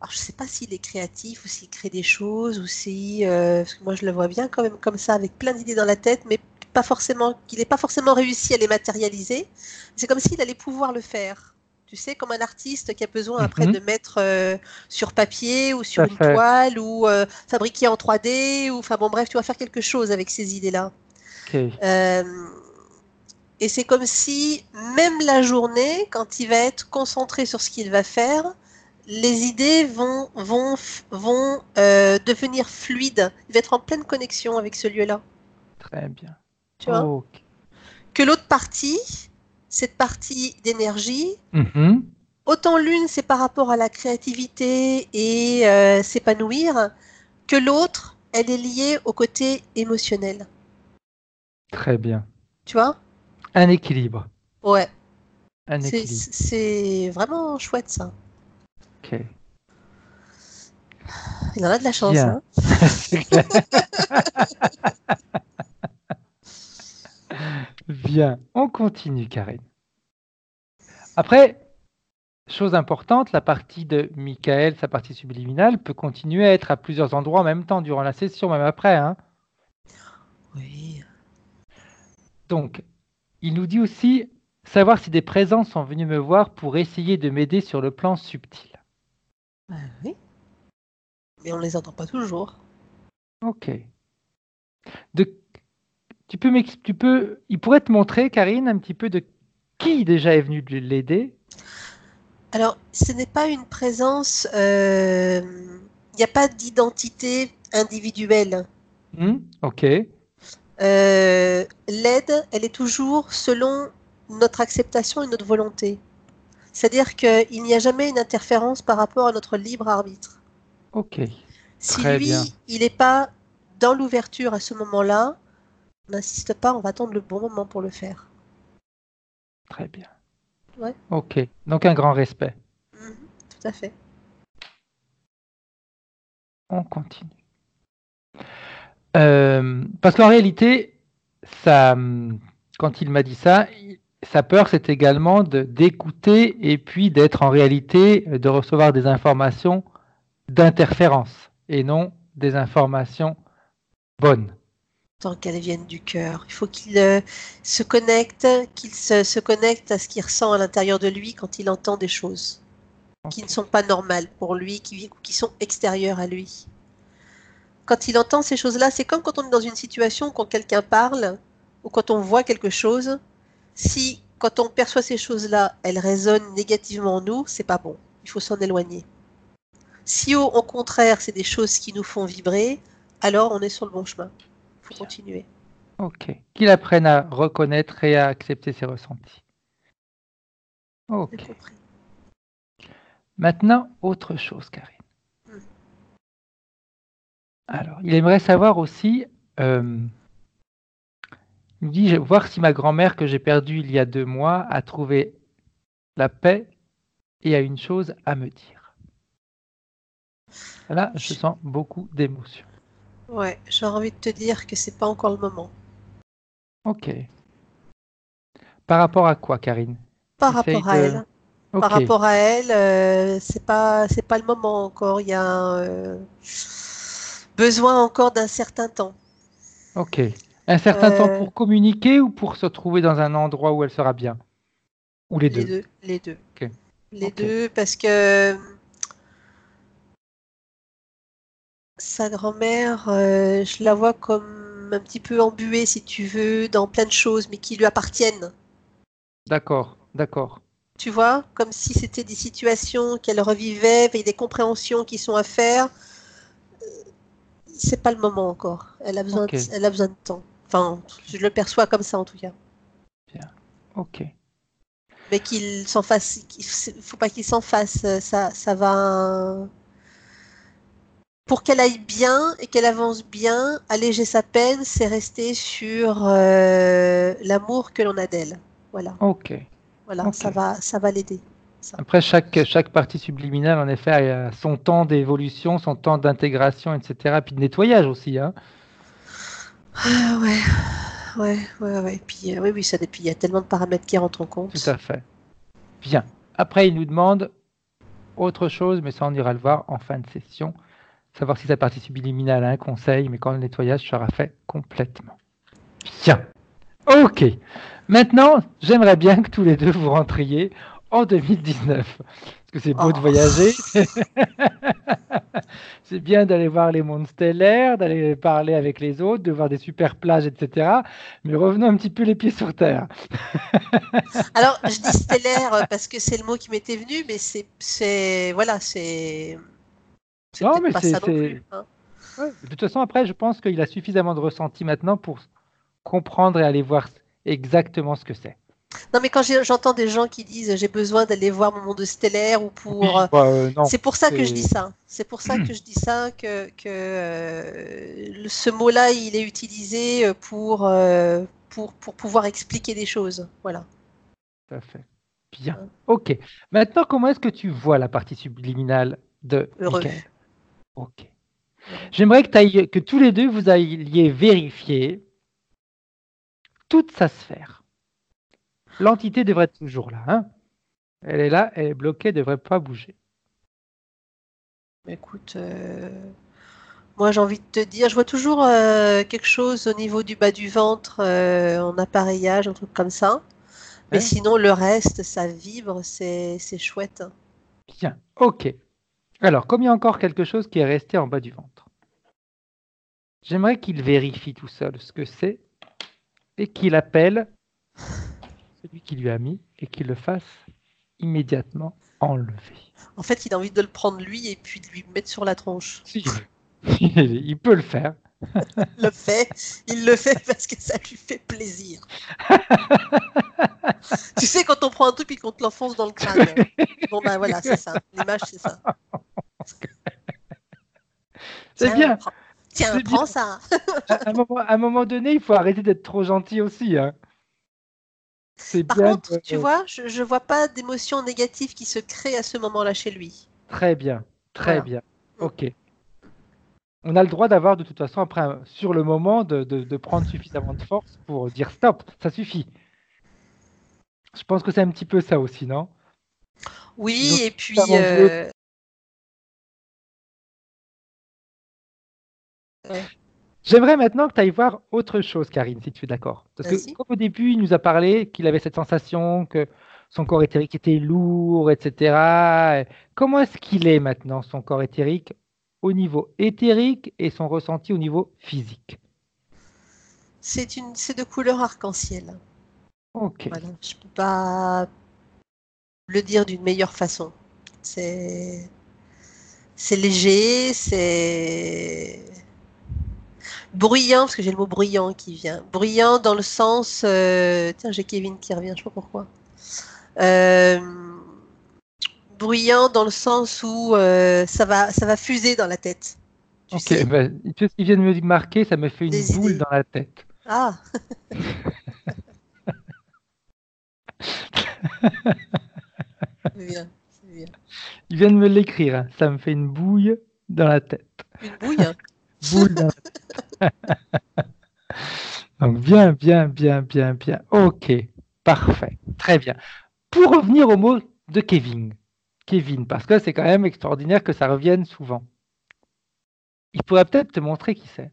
Alors, je sais pas s'il est créatif ou s'il crée des choses ou si. Parce que moi, je le vois bien quand même comme ça, avec plein d'idées dans la tête, mais pas forcément, qu'il n'ait pas forcément réussi à les matérialiser. C'est comme s'il allait pouvoir le faire. Tu sais, comme un artiste qui a besoin après de mettre sur papier ou sur une toile ou fabriquer en 3D ou. Enfin bon, bref, tu vas faire quelque chose avec ces idées-là. Ok. Et c'est comme si, même la journée, quand il va être concentré sur ce qu'il va faire, les idées vont devenir fluides. Il va être en pleine connexion avec ce lieu-là. Très bien. Tu vois ? Ok. Que l'autre partie, cette partie d'énergie, Mhm. autant l'une, c'est par rapport à la créativité et s'épanouir, que l'autre, elle est liée au côté émotionnel. Très bien. Tu vois ? Un équilibre. Ouais. Un équilibre. C'est vraiment chouette, ça. Ok. Il en a de la chance, Bien. hein. C'est clair. Bien. On continue, Karine. Après, chose importante, la partie de Michael, sa partie subliminale, peut continuer à être à plusieurs endroits en même temps, durant la session, même après. Hein. Oui. Donc, il nous dit aussi savoir si des présences sont venues me voir pour essayer de m'aider sur le plan subtil. Oui. Mais on les entend pas toujours. Ok. Il pourrait te montrer, Karine, un petit peu de qui déjà est venu l'aider. Alors, ce n'est pas une présence. Il n'y a pas d'identité individuelle. Ok. L'aide, elle est toujours selon notre acceptation et notre volonté. C'est-à-dire qu'il n'y a jamais une interférence par rapport à notre libre arbitre. Ok. Si Très bien. lui, il n'est pas dans l'ouverture à ce moment-là, n'insiste pas, on va attendre le bon moment pour le faire. Très bien. Ouais. Ok. Donc un grand respect. Tout à fait. On continue. Parce qu'en réalité, ça, quand il m'a dit ça, sa peur, c'est également d'écouter et puis d'être en réalité, de recevoir des informations d'interférence et non des informations bonnes. Tant qu'elles viennent du cœur. Il faut qu'il se connecte, se connecte à ce qu'il ressent à l'intérieur de lui quand il entend des choses qui ne sont pas normales pour lui, qui sont extérieures à lui. Quand il entend ces choses-là, c'est comme quand on est dans une situation, quand quelqu'un parle ou quand on voit quelque chose. Si, quand on perçoit ces choses-là, elles résonnent négativement en nous, c'est pas bon. Il faut s'en éloigner. Si au contraire, c'est des choses qui nous font vibrer, alors on est sur le bon chemin. Il faut continuer. Ok. Qu'il apprenne à reconnaître et à accepter ses ressentis. Ok. J'ai compris. Maintenant, autre chose, Karine. Alors, il aimerait savoir aussi, il me dit, voir si ma grand-mère que j'ai perdue il y a 2 mois a trouvé la paix et a une chose à me dire. Là, je sens beaucoup d'émotions. Ouais, j'ai envie de te dire que c'est pas encore le moment. Ok. Par rapport à quoi, Karine? Par Essaye rapport à de... elle. Par Ok. rapport à elle, c'est pas le moment encore. Il y a besoin encore d'un certain temps. Ok. Un certain temps Euh, pour communiquer ou pour se trouver dans un endroit où elle sera bien? Ou les deux? les deux. Ok. Les Ok. deux, parce que sa grand-mère, je la vois comme un petit peu embuée, si tu veux, dans plein de choses, mais qui lui appartiennent. D'accord. D'accord. Tu vois, comme si c'était des situations qu'elle revivait, et des compréhensions qui sont à faire. C'est pas le moment encore. Ok. Elle a besoin de temps. Enfin, je le perçois comme ça en tout cas. Bien. Ok. Mais qu'il s'en fasse, faut pas qu'il s'en fasse. Ça va. Pour qu'elle aille bien et qu'elle avance bien, alléger sa peine, c'est rester sur l'amour que l'on a d'elle. Voilà, Ok, voilà, ok. ça va l'aider. Ça. Après, chaque partie subliminale, en effet, a son temps d'évolution, son temps d'intégration, etc. Puis de nettoyage aussi, hein. Ah ouais. Puis oui, ça. Puis il y a tellement de paramètres qui rentrent en Tout compte. à fait. Bien. Après, il nous demande autre chose, mais ça, on ira le voir en fin de session. Savoir si sa partie subliminale a un conseil, mais quand le nettoyage sera fait complètement. Bien. Ok. Maintenant, j'aimerais bien que tous les deux vous rentriez en 2019. Parce que c'est beau de Oh. voyager. C'est bien d'aller voir les mondes stellaires, d'aller parler avec les autres, de voir des super plages, etc. Mais revenons un petit peu les pieds sur terre. Alors, je dis stellaire parce que c'est le mot qui m'était venu, mais voilà, c'est Non, peut-être mais pas ça non plus. Hein. ouais. De toute façon, après, je pense qu'il a suffisamment de ressenti maintenant pour comprendre et aller voir exactement ce que c'est. Non, mais quand j'entends des gens qui disent j'ai besoin d'aller voir mon monde stellaire ou pour, Oui, bah, non. c'est pour ça que je dis C'est... ça. C'est pour ça que je dis ça ce mot-là il est utilisé pour pouvoir expliquer des choses. Voilà. Tout à fait. Bien. Ok. Maintenant, comment est-ce que tu vois la partie subliminale de Heureux. Michael? Ok. J'aimerais que tous les deux, vous alliez vérifier toute sa sphère. L'entité devrait être toujours là. Hein. Elle est là, elle est bloquée, elle ne devrait pas bouger. Écoute, moi j'ai envie de te dire, je vois toujours quelque chose au niveau du bas du ventre, en appareillage, un truc comme ça. Mais Hein. sinon, le reste, ça vibre, c'est chouette. Bien. Ok. Alors, comme il y a encore quelque chose qui est resté en bas du ventre, j'aimerais qu'il vérifie tout seul ce que c'est et qu'il appelle celui qui lui a mis et qu'il le fasse immédiatement enlever. En fait, il a envie de le prendre lui et puis de lui mettre sur la tronche. S'il veut. Il peut le faire. Il le fait parce que ça lui fait plaisir. Tu sais, quand on prend un truc et qu'on te l'enfonce dans le crâne. Bon, ben voilà, c'est ça. L'image, c'est ça. C'est bien. Tiens, C'est bien. prends ça. À un moment donné, il faut arrêter d'être trop gentil aussi. Hein. C'est Par bien. contre, tu vois, je vois pas d'émotion négative qui se crée à ce moment-là chez lui. Très bien. Très Voilà. bien. Ok. On a le droit d'avoir de toute façon, après, sur le moment, de prendre suffisamment de force pour dire stop, ça suffit. Je pense que c'est un petit peu ça aussi, non? Ils ont Oui, et puis, suffisamment joué. ouais, J'aimerais maintenant que tu ailles voir autre chose, Karine, si tu es d'accord. Parce que vas-y. comme au début, il nous a parlé qu'il avait cette sensation que son corps éthérique était lourd, etc. Comment est-ce qu'il est maintenant, son corps éthérique, au niveau éthérique et son ressenti au niveau physique? C'est de couleur arc-en-ciel. Ok. Voilà. Je peux pas le dire d'une meilleure façon. C'est, c'est léger, c'est bruyant, parce que j'ai le mot bruyant qui vient. Bruyant dans le sens, tiens, j'ai Kevin qui revient, je sais pas pourquoi. Euh, Bruyant dans le sens où ça va fuser dans la tête. Tu Ok, sais, ben, tout ce qu'il vient de me marquer, ça me fait une des boule idées. dans la tête. Ah, c'est bien, c'est bien. Il vient de me l'écrire, hein. Ça me fait une bouille dans la tête. Une bouille. Boule dans la tête. Donc bien, bien, bien, bien, bien. Ok, parfait, très bien. Pour revenir au mot de Kevin, Kevin, parce que c'est quand même extraordinaire que ça revienne souvent. Il pourrait peut-être te montrer qui c'est.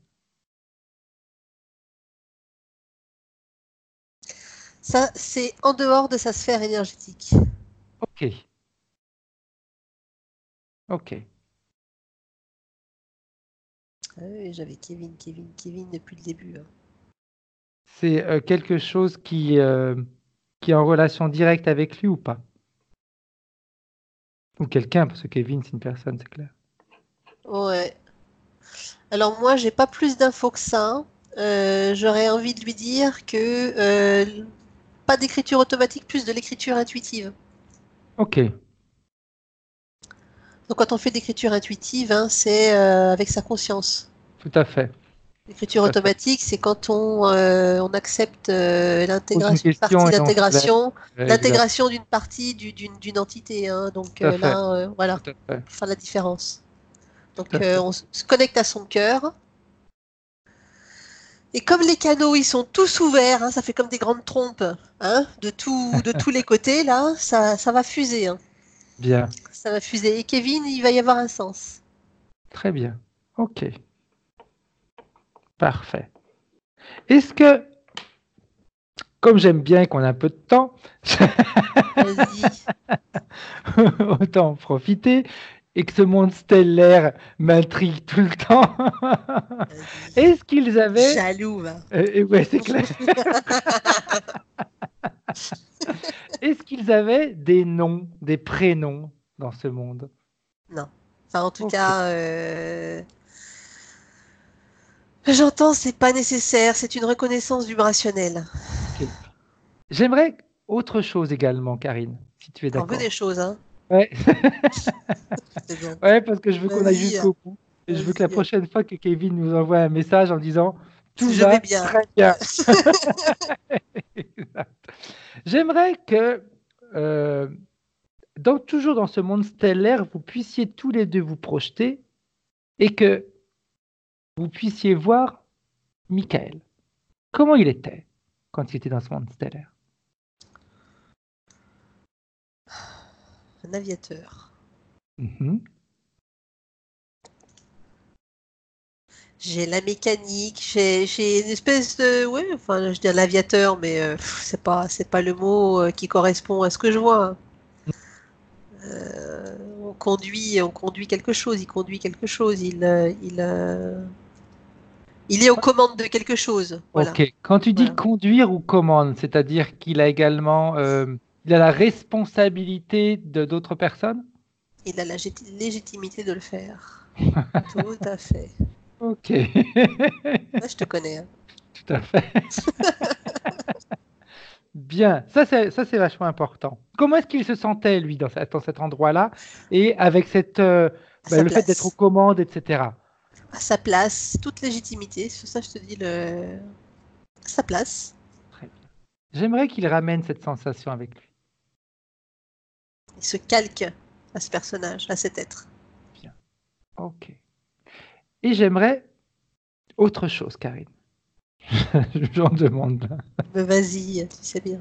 Ça, c'est en dehors de sa sphère énergétique. Ok, ok. Ah oui, j'avais Kevin depuis le début. Hein. C'est quelque chose qui est en relation directe avec lui ou pas? Ou quelqu'un, parce que Kevin, c'est une personne, c'est clair. Ouais. Alors moi, j'ai pas plus d'infos que ça. J'aurais envie de lui dire que pas d'écriture automatique, plus de l'écriture intuitive. Ok, Donc quand on fait de l'écriture intuitive, hein, c'est avec sa conscience. tout à fait. L'écriture Tout à fait. automatique, c'est quand on accepte Pose une l'intégration, une question partie et on se laisse. d'intégration, Exact. l'intégration d'une partie d'une entité. Hein. Donc Tout à fait. là, voilà, Tout à fait. pour faire la différence. Tout à Donc fait. on se connecte à son cœur. Et comme les canaux, ils sont tous ouverts, hein, ça fait comme des grandes trompes, hein, de tous les côtés, là, ça va fuser. Hein. Bien. Ça va fuser. Et Kevin, il va y avoir un sens. Très bien. Ok. Parfait. Est-ce que, comme j'aime bien qu'on a un peu de temps, Vas-y. autant en profiter et que ce monde stellaire m'intrigue tout le temps. Vas-y. Est-ce qu'ils avaient... Jaloux, va. Ouais, c'est clair. Est-ce qu'ils avaient des noms, des prénoms dans ce monde? Non. Enfin, en tout Ok. cas, j'entends, c'est pas nécessaire, c'est une reconnaissance vibrationnelle. Ok. J'aimerais autre chose également, Karine, si tu es T'en veux des d'accord. choses, hein? Ouais. C'est bon. Ouais, parce que je veux qu'on aille Vas-y, jusqu'au bout. Et je veux que la vas-y. prochaine fois que Kevin nous envoie un message en disant tout Je vais va bien. très bien. J'aimerais que, euh, toujours dans ce monde stellaire, vous puissiez tous les deux vous projeter et que vous puissiez voir Michael. Comment il était quand il était dans ce monde stellaire? Un aviateur. Mhm. J'ai la mécanique, j'ai une espèce de, ouais, enfin, je dis un aviateur, mais c'est pas le mot qui correspond à ce que je vois. On conduit quelque chose, il conduit quelque chose, il est aux commandes de quelque chose. Voilà, Ok. Quand tu dis voilà. conduire ou commande, c'est-à-dire qu'il a également il a la responsabilité de d'autres personnes? Il a la légitimité de le faire. Tout à fait. Ok. Ouais, je te connais. Hein. Tout à fait. Bien, ça c'est vachement important. Comment est-ce qu'il se sentait lui dans cet endroit-là et avec À sa le fait d'être aux place. commandes, etc. À sa place, toute légitimité. C'est ça, je te dis à sa place. Très bien. J'aimerais qu'il ramène cette sensation avec lui. Il se calque à ce personnage, à cet être. Bien. Ok. Et j'aimerais autre chose, Karine. J'en demande là. Mais vas-y, tu sais bien.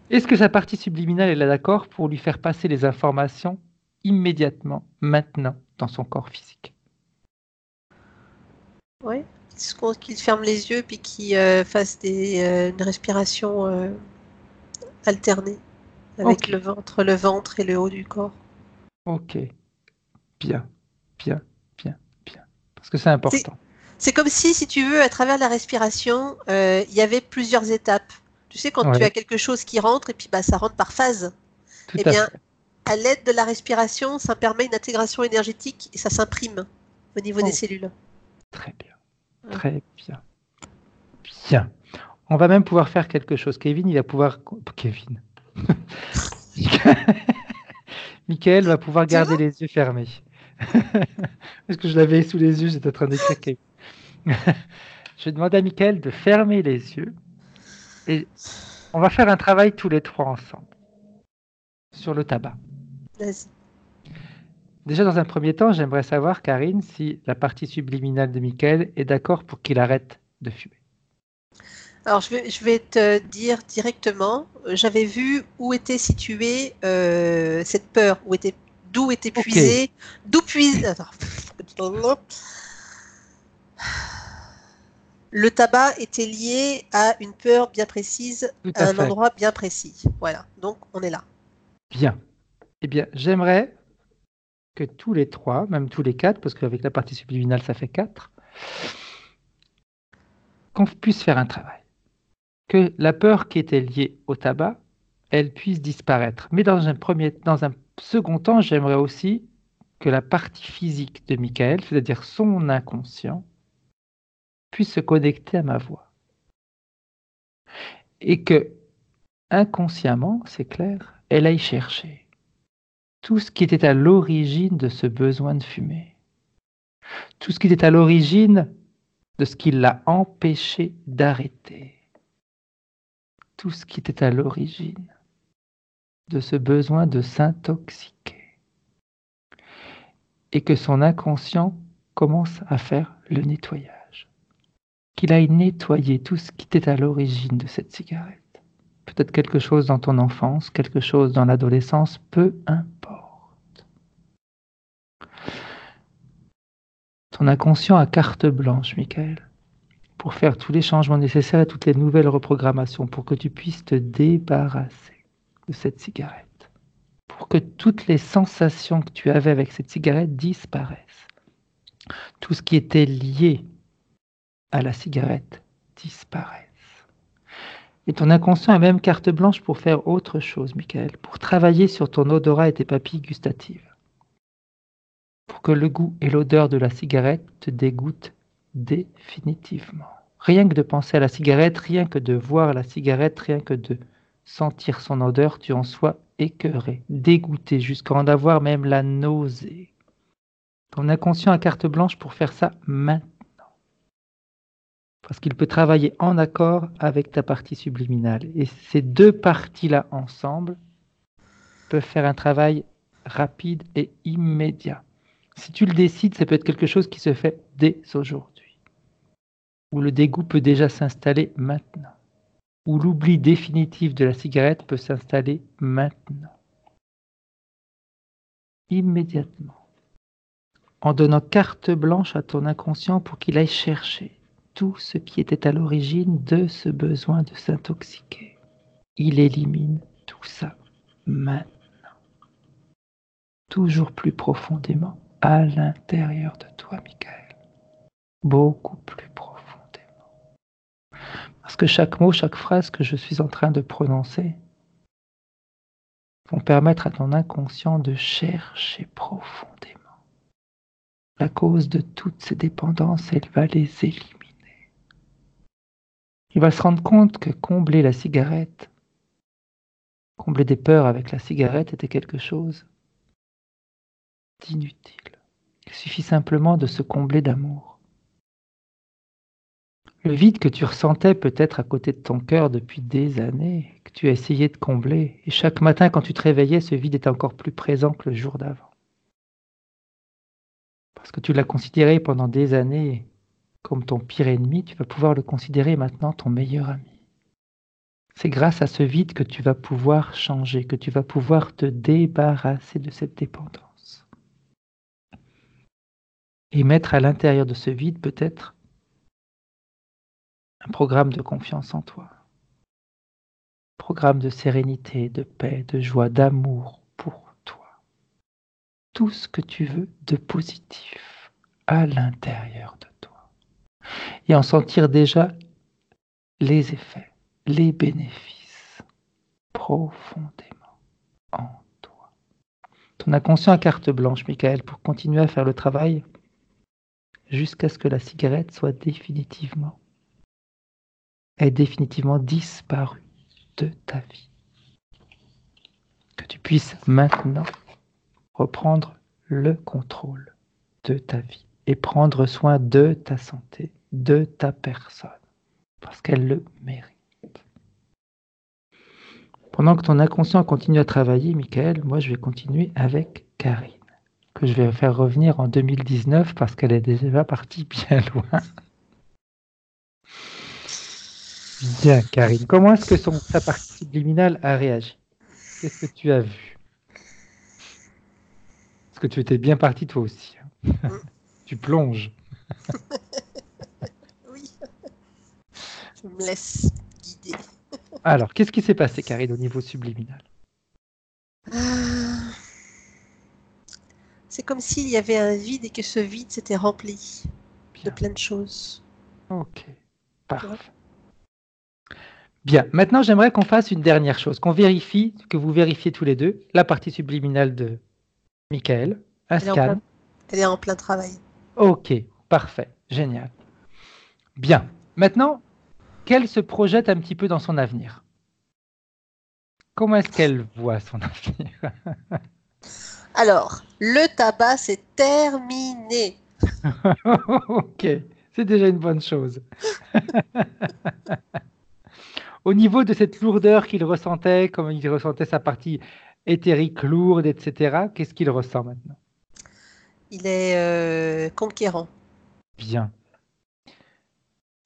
Est-ce que sa partie subliminale est là d'accord pour lui faire passer les informations immédiatement, maintenant, dans son corps physique? Ouais. Qu'il ferme les yeux puis qu'il fasse une respiration alternée avec Ok. le ventre et le haut du corps. Ok. Bien. Bien. Bien. Bien. Parce que c'est C'est important. c'est comme si tu veux, à travers la respiration, il y avait plusieurs étapes. Tu sais, quand tu as Ouais. quelque chose qui rentre et puis bah, ça rentre par phase, Tout eh à bien, fait. à l'aide de la respiration, ça permet une intégration énergétique et ça s'imprime au niveau des Oh, cellules. très bien. Ouais. Très bien. Bien. On va même pouvoir faire quelque chose. Kevin, il va pouvoir. Kevin. Michael va pouvoir Tu garder vois? les yeux fermés. Parce que je l'avais sous les yeux, j'étais en train d'écrire Kevin. Je vais demander à Michael de fermer les yeux et on va faire un travail tous les trois ensemble sur le tabac. Vas-y. Déjà, dans un premier temps, j'aimerais savoir, Karine, si la partie subliminale de Michael est d'accord pour qu'il arrête de fumer. Alors, je vais te dire directement, j'avais vu où était située cette peur, d'où était Ok, puisée, d'où puise. Attends. Le tabac était lié à une peur bien précise, tout à à un fait. endroit bien précis. Voilà, donc on est là. Bien. Eh bien, j'aimerais que tous les trois, même tous les quatre, parce qu'avec la partie subliminale, ça fait quatre, qu'on puisse faire un travail. Que la peur qui était liée au tabac, elle puisse disparaître. Mais dans un second temps, j'aimerais aussi que la partie physique de Michael, c'est-à-dire son inconscient, puisse se connecter à ma voix. Et que inconsciemment, c'est clair, elle aille chercher tout ce qui était à l'origine de ce besoin de fumer, tout ce qui était à l'origine de ce qui l'a empêché d'arrêter, tout ce qui était à l'origine de ce besoin de s'intoxiquer, et que son inconscient commence à faire le nettoyage, qu'il aille nettoyer tout ce qui était à l'origine de cette cigarette. Peut-être quelque chose dans ton enfance, quelque chose dans l'adolescence, peu importe. Ton inconscient a carte blanche, Michael, pour faire tous les changements nécessaires et toutes les nouvelles reprogrammations pour que tu puisses te débarrasser de cette cigarette, pour que toutes les sensations que tu avais avec cette cigarette disparaissent. Tout ce qui était lié à la cigarette disparaisse. Et ton inconscient a même carte blanche pour faire autre chose, Michael, pour travailler sur ton odorat et tes papilles gustatives, pour que le goût et l'odeur de la cigarette te dégoûtent définitivement. Rien que de penser à la cigarette, rien que de voir la cigarette, rien que de sentir son odeur, tu en sois écœuré, dégoûté, jusqu'à en avoir même la nausée. Ton inconscient a carte blanche pour faire ça maintenant. Parce qu'il peut travailler en accord avec ta partie subliminale. Et ces deux parties-là ensemble peuvent faire un travail rapide et immédiat. Si tu le décides, ça peut être quelque chose qui se fait dès aujourd'hui. Où le dégoût peut déjà s'installer maintenant. Où l'oubli définitif de la cigarette peut s'installer maintenant. Immédiatement. En donnant carte blanche à ton inconscient pour qu'il aille chercher tout ce qui était à l'origine de ce besoin de s'intoxiquer. Il élimine tout ça maintenant. Toujours plus profondément à l'intérieur de toi, Michael. Beaucoup plus profondément. Parce que chaque mot, chaque phrase que je suis en train de prononcer vont permettre à ton inconscient de chercher profondément la cause de toutes ces dépendances, elle va les éliminer. Il va se rendre compte que combler la cigarette, combler des peurs avec la cigarette était quelque chose d'inutile. Il suffit simplement de se combler d'amour. Le vide que tu ressentais peut-être à côté de ton cœur depuis des années, que tu as essayé de combler, et chaque matin quand tu te réveillais, ce vide était encore plus présent que le jour d'avant. Parce que tu l'as considéré pendant des années comme ton pire ennemi, tu vas pouvoir le considérer maintenant ton meilleur ami. C'est grâce à ce vide que tu vas pouvoir changer, que tu vas pouvoir te débarrasser de cette dépendance. Et mettre à l'intérieur de ce vide peut-être un programme de confiance en toi. Un programme de sérénité, de paix, de joie, d'amour pour toi. Tout ce que tu veux de positif à l'intérieur de toi. Et en sentir déjà les effets, les bénéfices profondément en toi. Ton inconscient a carte blanche, Michael, pour continuer à faire le travail jusqu'à ce que la cigarette soit définitivement disparue de ta vie. Que tu puisses maintenant reprendre le contrôle de ta vie et prendre soin de ta santé, de ta personne, parce qu'elle le mérite. Pendant que ton inconscient continue à travailler, Michael, moi je vais continuer avec Karine, que je vais faire revenir en 2019 parce qu'elle est déjà partie bien loin. Bien, Karine. Comment est-ce que ta partie subliminale a réagi? Qu'est-ce que tu as vu? Parce que tu étais bien partie toi aussi. Tu plonges. Oui, je me laisse guider. Alors, qu'est-ce qui s'est passé, Karine, au niveau subliminal? C'est comme s'il y avait un vide et que ce vide s'était rempli de Bien. plein de choses. Ok, parfait. Bien, maintenant j'aimerais qu'on fasse une dernière chose, qu'on vérifie, que vous vérifiez tous les deux, la partie subliminale de Michael, un scan. Elle est en plein travail. Ok, parfait, génial. Bien, maintenant, qu'elle se projette un petit peu dans son avenir. comment est-ce qu'elle voit son avenir? Alors, le tabac, c'est terminé. Ok, c'est déjà une bonne chose. Au niveau de cette lourdeur qu'il ressentait, comme il ressentait sa partie éthérique lourde, etc., qu'est-ce qu'il ressent maintenant? Il est conquérant. Bien.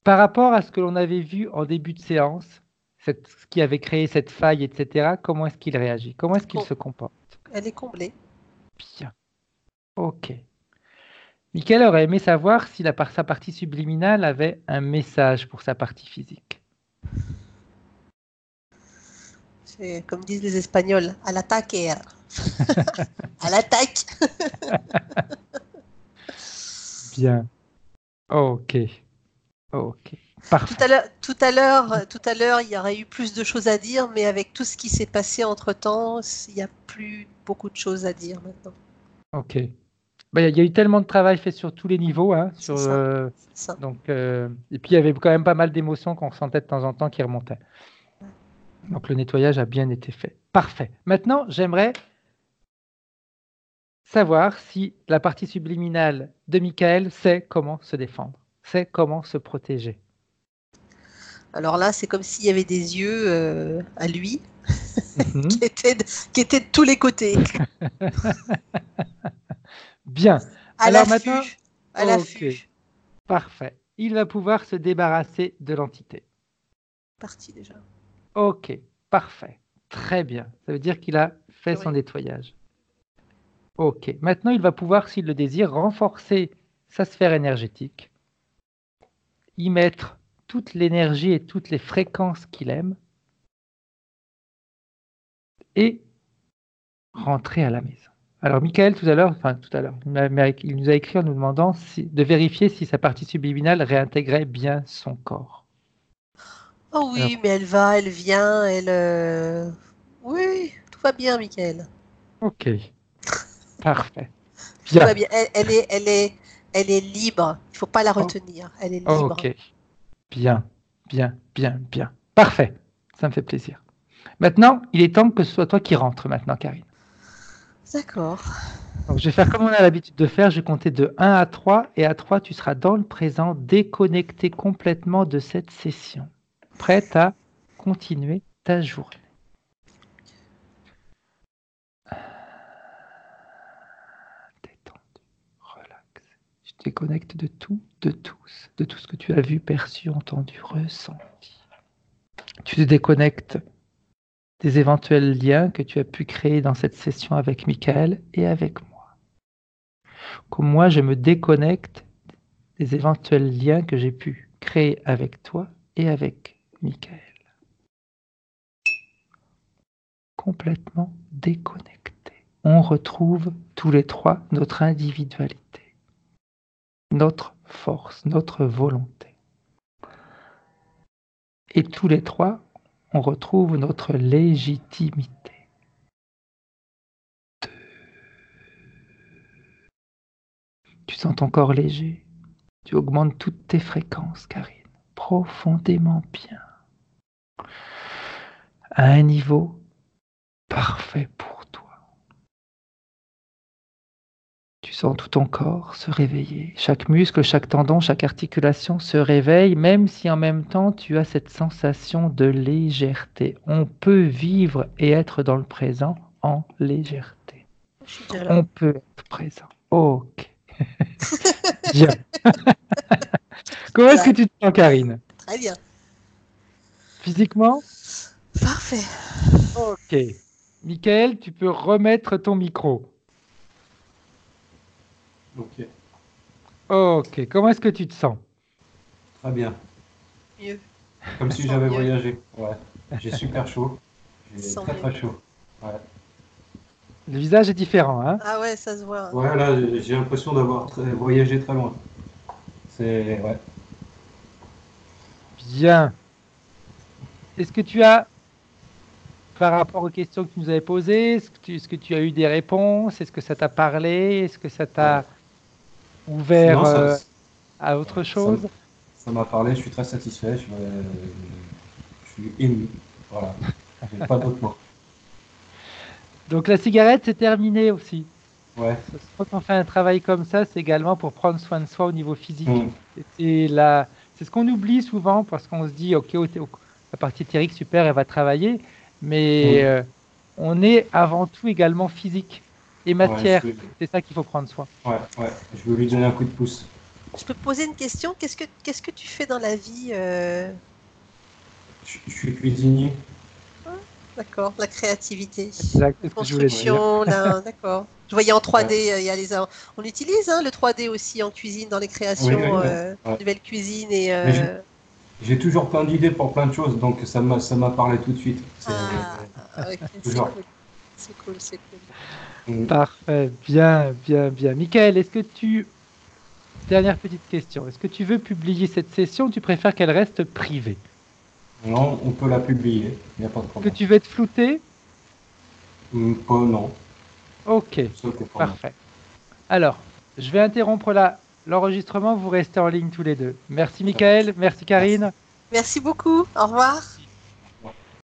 Par rapport à ce que l'on avait vu en début de séance, ce qui avait créé cette faille, etc., comment est-ce qu'il réagit? Comment est-ce qu'il Con- se comporte? Elle est comblée. Bien. Ok. Michael aurait aimé savoir si sa partie subliminale avait un message pour sa partie physique. C'est comme disent les Espagnols, à l'attaque et à l'attaque. Bien. Ok. Ok. Tout Parfait. à l'heure, il y aurait eu plus de choses à dire, mais avec tout ce qui s'est passé entre-temps, il n'y a plus beaucoup de choses à dire maintenant. Ok. Ben, il y a eu tellement de travail fait sur tous les niveaux, hein, C'est ça. C'est ça. donc, et puis il y avait quand même pas mal d'émotions qu'on ressentait de temps en temps qui remontaient. Donc le nettoyage a bien été fait. Parfait. Maintenant, j'aimerais savoir si la partie subliminale de Michael sait comment se défendre, sait comment se protéger. Alors là, c'est comme s'il y avait des yeux à lui Mhm. qui étaient de tous les côtés, Bien. à Alors maintenant, l'affût, à ok, l'affût. parfait. Il va pouvoir se débarrasser de l'entité. Parti déjà. Ok, parfait. Très bien. Ça veut dire qu'il a fait son Purée. nettoyage. Ok. Maintenant, il va pouvoir, s'il le désire, renforcer sa sphère énergétique, y mettre toute l'énergie et toutes les fréquences qu'il aime et rentrer à la maison. Alors, Michael, tout à l'heure, il nous a écrit en nous demandant de vérifier si sa partie subliminale réintégrait bien son corps. Oh Alors, oui, mais elle va, elle vient, Oui, tout va bien, Michael. ok, parfait. Tout va Bien. bien. Elle est libre. Il faut pas la Oh, retenir. Elle est libre. ok, bien, bien, bien, bien. Parfait. Ça me fait plaisir. Maintenant, il est temps que ce soit toi qui rentres maintenant, Karine. D'accord. Donc, je vais faire comme on a l'habitude de faire. Je vais compter de 1 à 3. Et à 3, tu seras dans le présent, déconnecté complètement de cette session. Prête à continuer ta journée. Détendu, relax. Tu te déconnectes de tout, de tous, de tout ce que tu as vu, perçu, entendu, ressenti. Tu te déconnectes des éventuels liens que tu as pu créer dans cette session avec Michael et avec moi. Comme moi, je me déconnecte des éventuels liens que j'ai pu créer avec toi et avec Michael. Complètement déconnecté. On retrouve tous les trois notre individualité, notre force, notre volonté. Et tous les trois, on retrouve notre légitimité. Tu sens ton corps léger. Tu augmentes toutes tes fréquences, Karine, profondément bien, à un niveau parfait pour toi. Tu sens tout ton corps se réveiller. Chaque muscle, chaque tendon, chaque articulation se réveille, même si en même temps tu as cette sensation de légèreté. On peut vivre et être dans le présent en légèreté. Je suis déjà là. On peut être présent. Ok. Bien. Comment est-ce que tu te sens, Karine? Très bien. Physiquement? Parfait. Ok. Michael, tu peux remettre ton micro. Ok, Ok. Comment est-ce que tu te sens? très bien. Mieux. Comme si Sans j'avais mieux. voyagé. Ouais. J'ai super chaud. J'ai Sans très mieux. très chaud. Ouais. Le visage est différent, hein? Ah ouais, ça se voit. Ouais, là, j'ai l'impression d'avoir voyagé très loin. C'est. Ouais. Bien. Est-ce que tu as, par rapport aux questions que tu nous avais posées, est-ce que tu as eu des réponses? Est-ce que ça t'a parlé? Est-ce que ça t'a ouvert Non, à autre ça, chose? ça m'a parlé, je suis très satisfait. Je suis ému. Voilà. J'ai pas d'autres mots. Donc la cigarette, c'est terminé aussi. Ouais. Quand on fait un travail comme ça, c'est également pour prendre soin de soi au niveau physique. Mm. C'est ce qu'on oublie souvent parce qu'on se dit, ok, la partie éthérique, super, elle va travailler, mais Mm. on est avant tout également physique et Ouais, matière. C'est ça qu'il faut prendre soin. ouais, ouais, je veux lui donner un coup de pouce. Je peux te poser une question? Qu'est-ce que tu fais dans la vie? Je suis cuisinier. D'accord, la créativité, Exact, la c'est ce que je voulais dire. construction, d'accord. Je voyais en 3D, Ouais. il y a on utilise le 3D aussi en cuisine, dans les Oui, créations, oui, ouais. nouvelle cuisine et Mais j'ai toujours plein d'idées pour plein de choses, donc ça m'a parlé tout de suite. ok, c'est Toujours. cool, c'est cool, c'est cool. Mm. Parfait, bien, bien, bien. Michael, dernière petite question, est-ce que tu veux publier cette session ou tu préfères qu'elle reste privée? Non, on peut la publier, il n'y a pas de Que problème. tu veux être flouté? Pas, non, Ok, c'est ok pour moi. parfait. Alors, je vais interrompre l'enregistrement, vous restez en ligne tous les deux. Merci Ça marche. Michael, merci Merci. Karine. Merci beaucoup, au revoir.